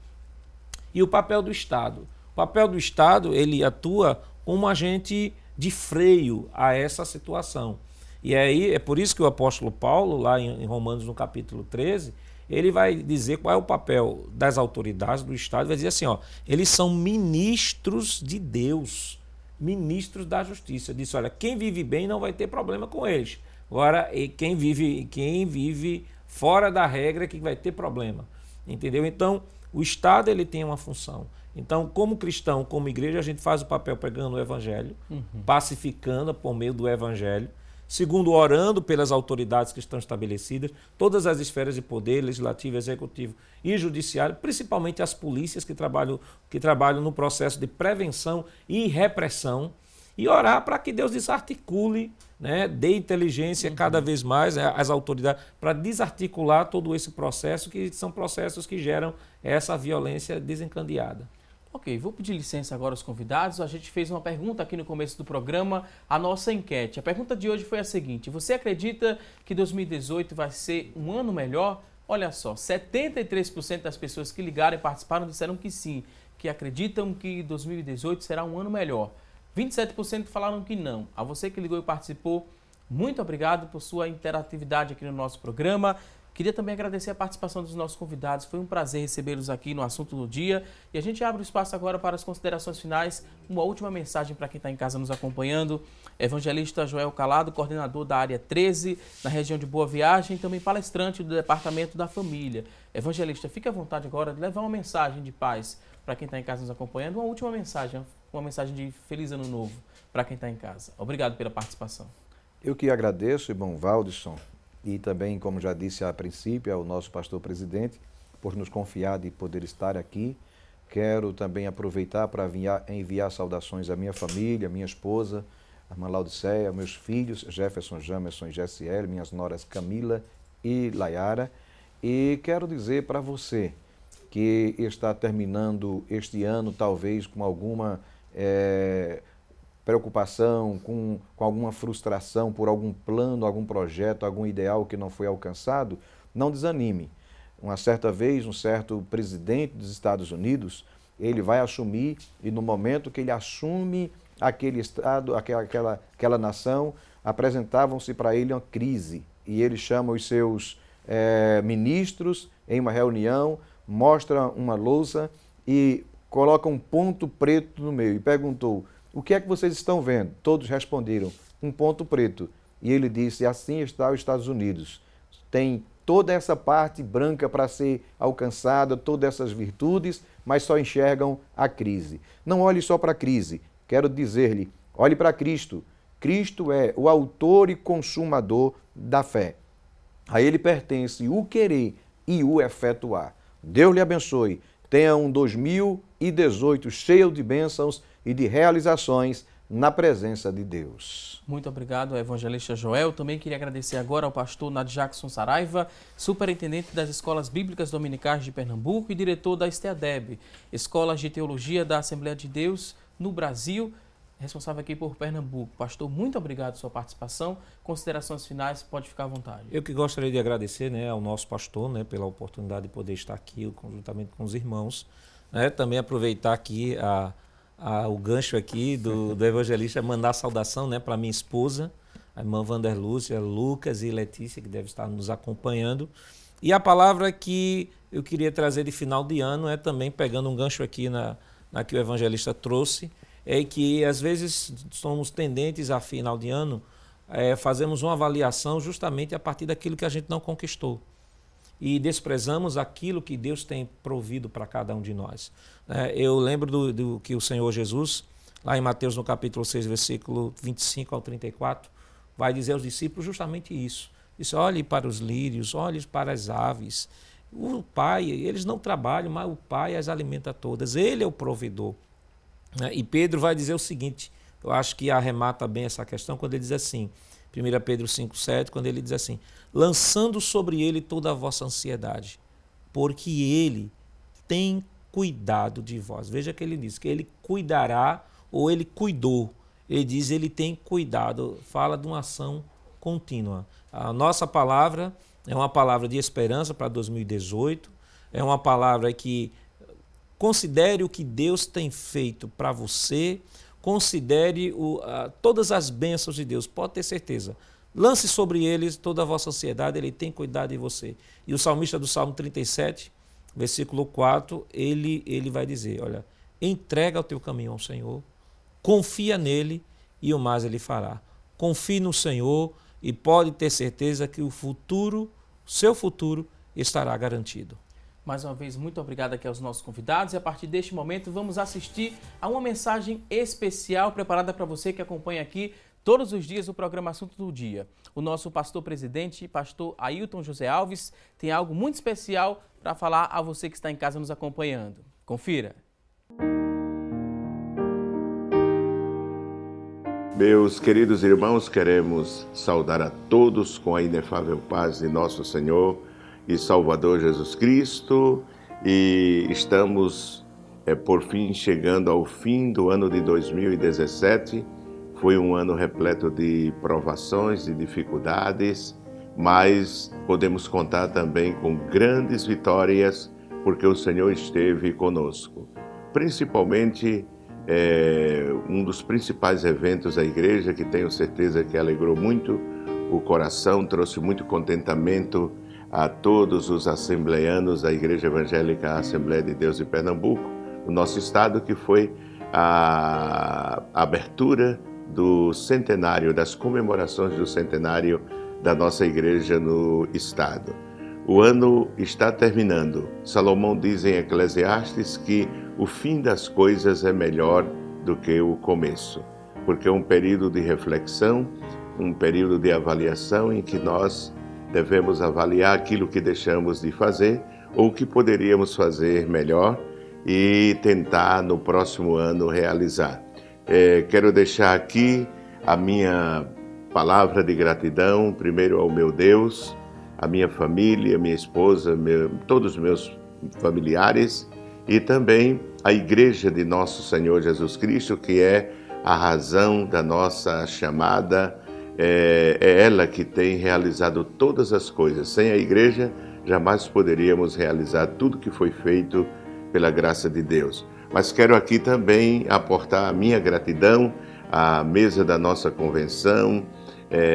E o papel do Estado? O papel do Estado, ele atua como agente de freio a essa situação. E aí é por isso que o apóstolo Paulo, lá em Romanos, no capítulo 13, ele vai dizer qual é o papel das autoridades do Estado. Vai dizer assim, ó, eles são ministros de Deus, ministros da justiça. Diz, olha, quem vive bem não vai ter problema com eles. Agora, quem vive fora da regra é que vai ter problema. Entendeu? Então, o Estado ele tem uma função. Então, como cristão, como igreja, a gente faz o papel pregando o evangelho, pacificando por meio do evangelho. Segundo, orando pelas autoridades que estão estabelecidas, todas as esferas de poder, legislativo, executivo e judiciário, principalmente as polícias que trabalham no processo de prevenção e repressão, e orar para que Deus desarticule, né, dê inteligência cada vez mais, né, às autoridades, para desarticular todo esse processo, que são processos que geram essa violência desencadeada. Ok, vou pedir licença agora aos convidados. A gente fez uma pergunta aqui no começo do programa, a nossa enquete. A pergunta de hoje foi a seguinte: você acredita que 2018 vai ser um ano melhor? Olha só, 73% das pessoas que ligaram e participaram disseram que sim, que acreditam que 2018 será um ano melhor. 27% falaram que não. A você que ligou e participou, muito obrigado por sua interatividade aqui no nosso programa. Queria também agradecer a participação dos nossos convidados. Foi um prazer recebê-los aqui no Assunto do Dia. E a gente abre o espaço agora para as considerações finais. Uma última mensagem para quem está em casa nos acompanhando. Evangelista Joel Calado, coordenador da área 13, na região de Boa Viagem, e também palestrante do Departamento da Família. Evangelista, fique à vontade agora de levar uma mensagem de paz para quem está em casa nos acompanhando. Uma última mensagem, uma mensagem de Feliz Ano Novo para quem está em casa. Obrigado pela participação. Eu que agradeço, irmão Valdson, e também, como já disse a princípio, ao nosso pastor presidente, por nos confiar de poder estar aqui. Quero também aproveitar para enviar saudações à minha família, minha esposa, a irmã Laudiceia, meus filhos, Jefferson, Jamerson e Jessiel, minhas noras Camila e Layara. E quero dizer para você que está terminando este ano, talvez com alguma preocupação, com alguma frustração por algum plano, algum projeto, algum ideal que não foi alcançado, não desanime. Uma certa vez, um certo presidente dos Estados Unidos, ele vai assumir, e no momento que ele assume aquele estado, aquela nação, apresentavam-se para ele uma crise. E ele chama os seus ministros em uma reunião, mostra uma lousa e coloca um ponto preto no meio e perguntou: o que é que vocês estão vendo? Todos responderam: um ponto preto. E ele disse: assim está os Estados Unidos. Tem toda essa parte branca para ser alcançada, todas essas virtudes, mas só enxergam a crise. Não olhe só para a crise. Quero dizer-lhe, olhe para Cristo. Cristo é o autor e consumador da fé. A ele pertence o querer e o efetuar. Deus lhe abençoe. Tenha um 2018 cheio de bênçãos e de realizações na presença de Deus. Muito obrigado, evangelista Joel. Também queria agradecer agora ao pastor Nadjackson Saraiva, superintendente das Escolas Bíblicas Dominicais de Pernambuco e diretor da STEADEB, Escolas de Teologia da Assembleia de Deus no Brasil, responsável aqui por Pernambuco. Pastor, muito obrigado pela sua participação. Considerações finais, pode ficar à vontade. Eu que gostaria de agradecer, né, ao nosso pastor, né, pela oportunidade de poder estar aqui conjuntamente com os irmãos. Né, também aproveitar aqui o gancho aqui do evangelista, mandar saudação, né, para minha esposa, a irmã Vanderlúcia, Lucas e Letícia, que deve estar nos acompanhando. E a palavra que eu queria trazer de final de ano é também pegando um gancho aqui na que o evangelista trouxe, é que às vezes somos tendentes a final de ano, fazemos uma avaliação justamente a partir daquilo que a gente não conquistou. e desprezamos aquilo que Deus tem provido para cada um de nós. Eu lembro do que o Senhor Jesus, lá em Mateus no capítulo 6, versículo 25 ao 34, vai dizer aos discípulos justamente isso. Diz: olhe para os lírios, olhe para as aves. O Pai, eles não trabalham, mas o Pai as alimenta todas. Ele é o provedor. E Pedro vai dizer o seguinte, eu acho que arremata bem essa questão, quando ele diz assim, 1 Pedro 5,7, quando ele diz assim: lançando sobre ele toda a vossa ansiedade, porque ele tem cuidado de vós. Veja que ele diz que ele cuidará, ou ele cuidou. Ele diz ele tem cuidado, fala de uma ação contínua. A nossa palavra é uma palavra de esperança para 2018, é uma palavra que considere o que Deus tem feito para você, considere todas as bênçãos de Deus, pode ter certeza. Lance sobre eles toda a vossa ansiedade, ele tem cuidado de você. E o salmista do Salmo 37, versículo 4, ele vai dizer, olha, entrega o teu caminho ao Senhor, confia nele e o mais ele fará. Confie no Senhor e pode ter certeza que o futuro, seu futuro, estará garantido. Mais uma vez, muito obrigado aqui aos nossos convidados e a partir deste momento vamos assistir a uma mensagem especial preparada para você que acompanha aqui todos os dias o programa Assunto do Dia. O nosso pastor presidente, pastor Ailton José Alves, tem algo muito especial para falar a você que está em casa nos acompanhando. Confira. Meus queridos irmãos, queremos saudar a todos com a inefável paz de nosso Senhor e Salvador Jesus Cristo, e estamos por fim chegando ao fim do ano de 2017. Foi um ano repleto de provações e dificuldades, mas podemos contar também com grandes vitórias, porque o Senhor esteve conosco. Principalmente um dos principais eventos da igreja, que tenho certeza que alegrou muito o coração, trouxe muito contentamento a todos os assembleanos da Igreja Evangélica Assembleia de Deus de Pernambuco, no nosso estado, que foi a abertura do centenário, das comemorações do centenário da nossa igreja no estado. O ano está terminando. Salomão diz em Eclesiastes que o fim das coisas é melhor do que o começo, porque é um período de reflexão, um período de avaliação em que nós devemos avaliar aquilo que deixamos de fazer ou o que poderíamos fazer melhor e tentar no próximo ano realizar. Quero deixar aqui a minha palavra de gratidão, primeiro ao meu Deus, a minha família, minha esposa, todos os meus familiares e também a Igreja de Nosso Senhor Jesus Cristo, que é a razão da nossa chamada. É ela que tem realizado todas as coisas. Sem a igreja, jamais poderíamos realizar tudo que foi feito pela graça de Deus. Mas quero aqui também aportar a minha gratidão à mesa da nossa convenção,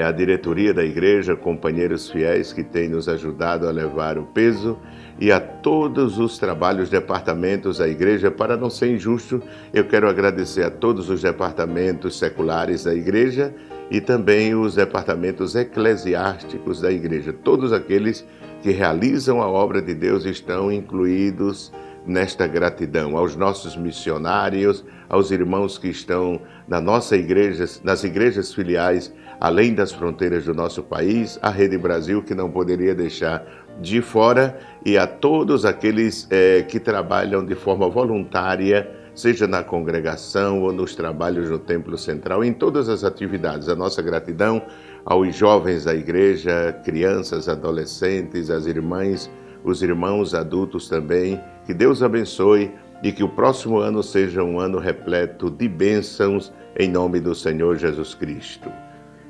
à diretoria da igreja, companheiros fiéis que têm nos ajudado a levar o peso e a todos os trabalhos, departamentos da igreja. Para não ser injusto, eu quero agradecer a todos os departamentos seculares da igreja e também os departamentos eclesiásticos da igreja. Todos aqueles que realizam a obra de Deus estão incluídos nesta gratidão. Aos nossos missionários, aos irmãos que estão na nossa igreja, nas igrejas filiais, além das fronteiras do nosso país, a Rede Brasil, que não poderia deixar de fora, e a todos aqueles que trabalham de forma voluntária, seja na congregação ou nos trabalhos no Templo Central, em todas as atividades. A nossa gratidão aos jovens da igreja, crianças, adolescentes, as irmãs, os irmãos adultos também. Que Deus abençoe e que o próximo ano seja um ano repleto de bênçãos em nome do Senhor Jesus Cristo.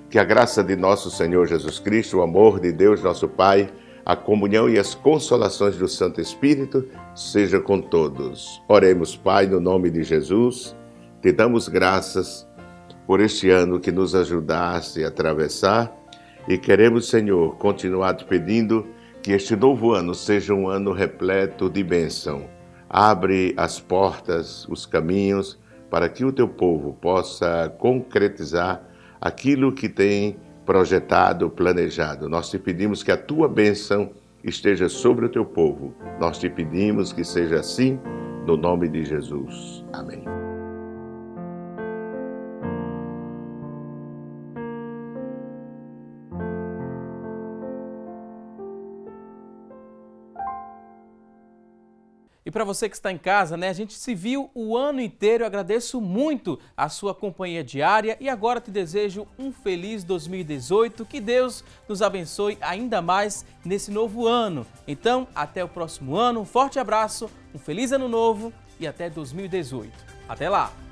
Que a graça de nosso Senhor Jesus Cristo, o amor de Deus nosso Pai, a comunhão e as consolações do Santo Espírito seja com todos. Oremos, Pai, no nome de Jesus. Te damos graças por este ano que nos ajudaste a atravessar e queremos, Senhor, continuar te pedindo que este novo ano seja um ano repleto de bênção. Abre as portas, os caminhos, para que o teu povo possa concretizar aquilo que tem projetado, planejado. Nós te pedimos que a tua bênção esteja sobre o teu povo. Nós te pedimos que seja assim, no nome de Jesus. Amém. E para você que está em casa, né, a gente se viu o ano inteiro. Eu agradeço muito a sua companhia diária e agora te desejo um feliz 2018. Que Deus nos abençoe ainda mais nesse novo ano. Então, até o próximo ano. Um forte abraço, um feliz ano novo e até 2018. Até lá!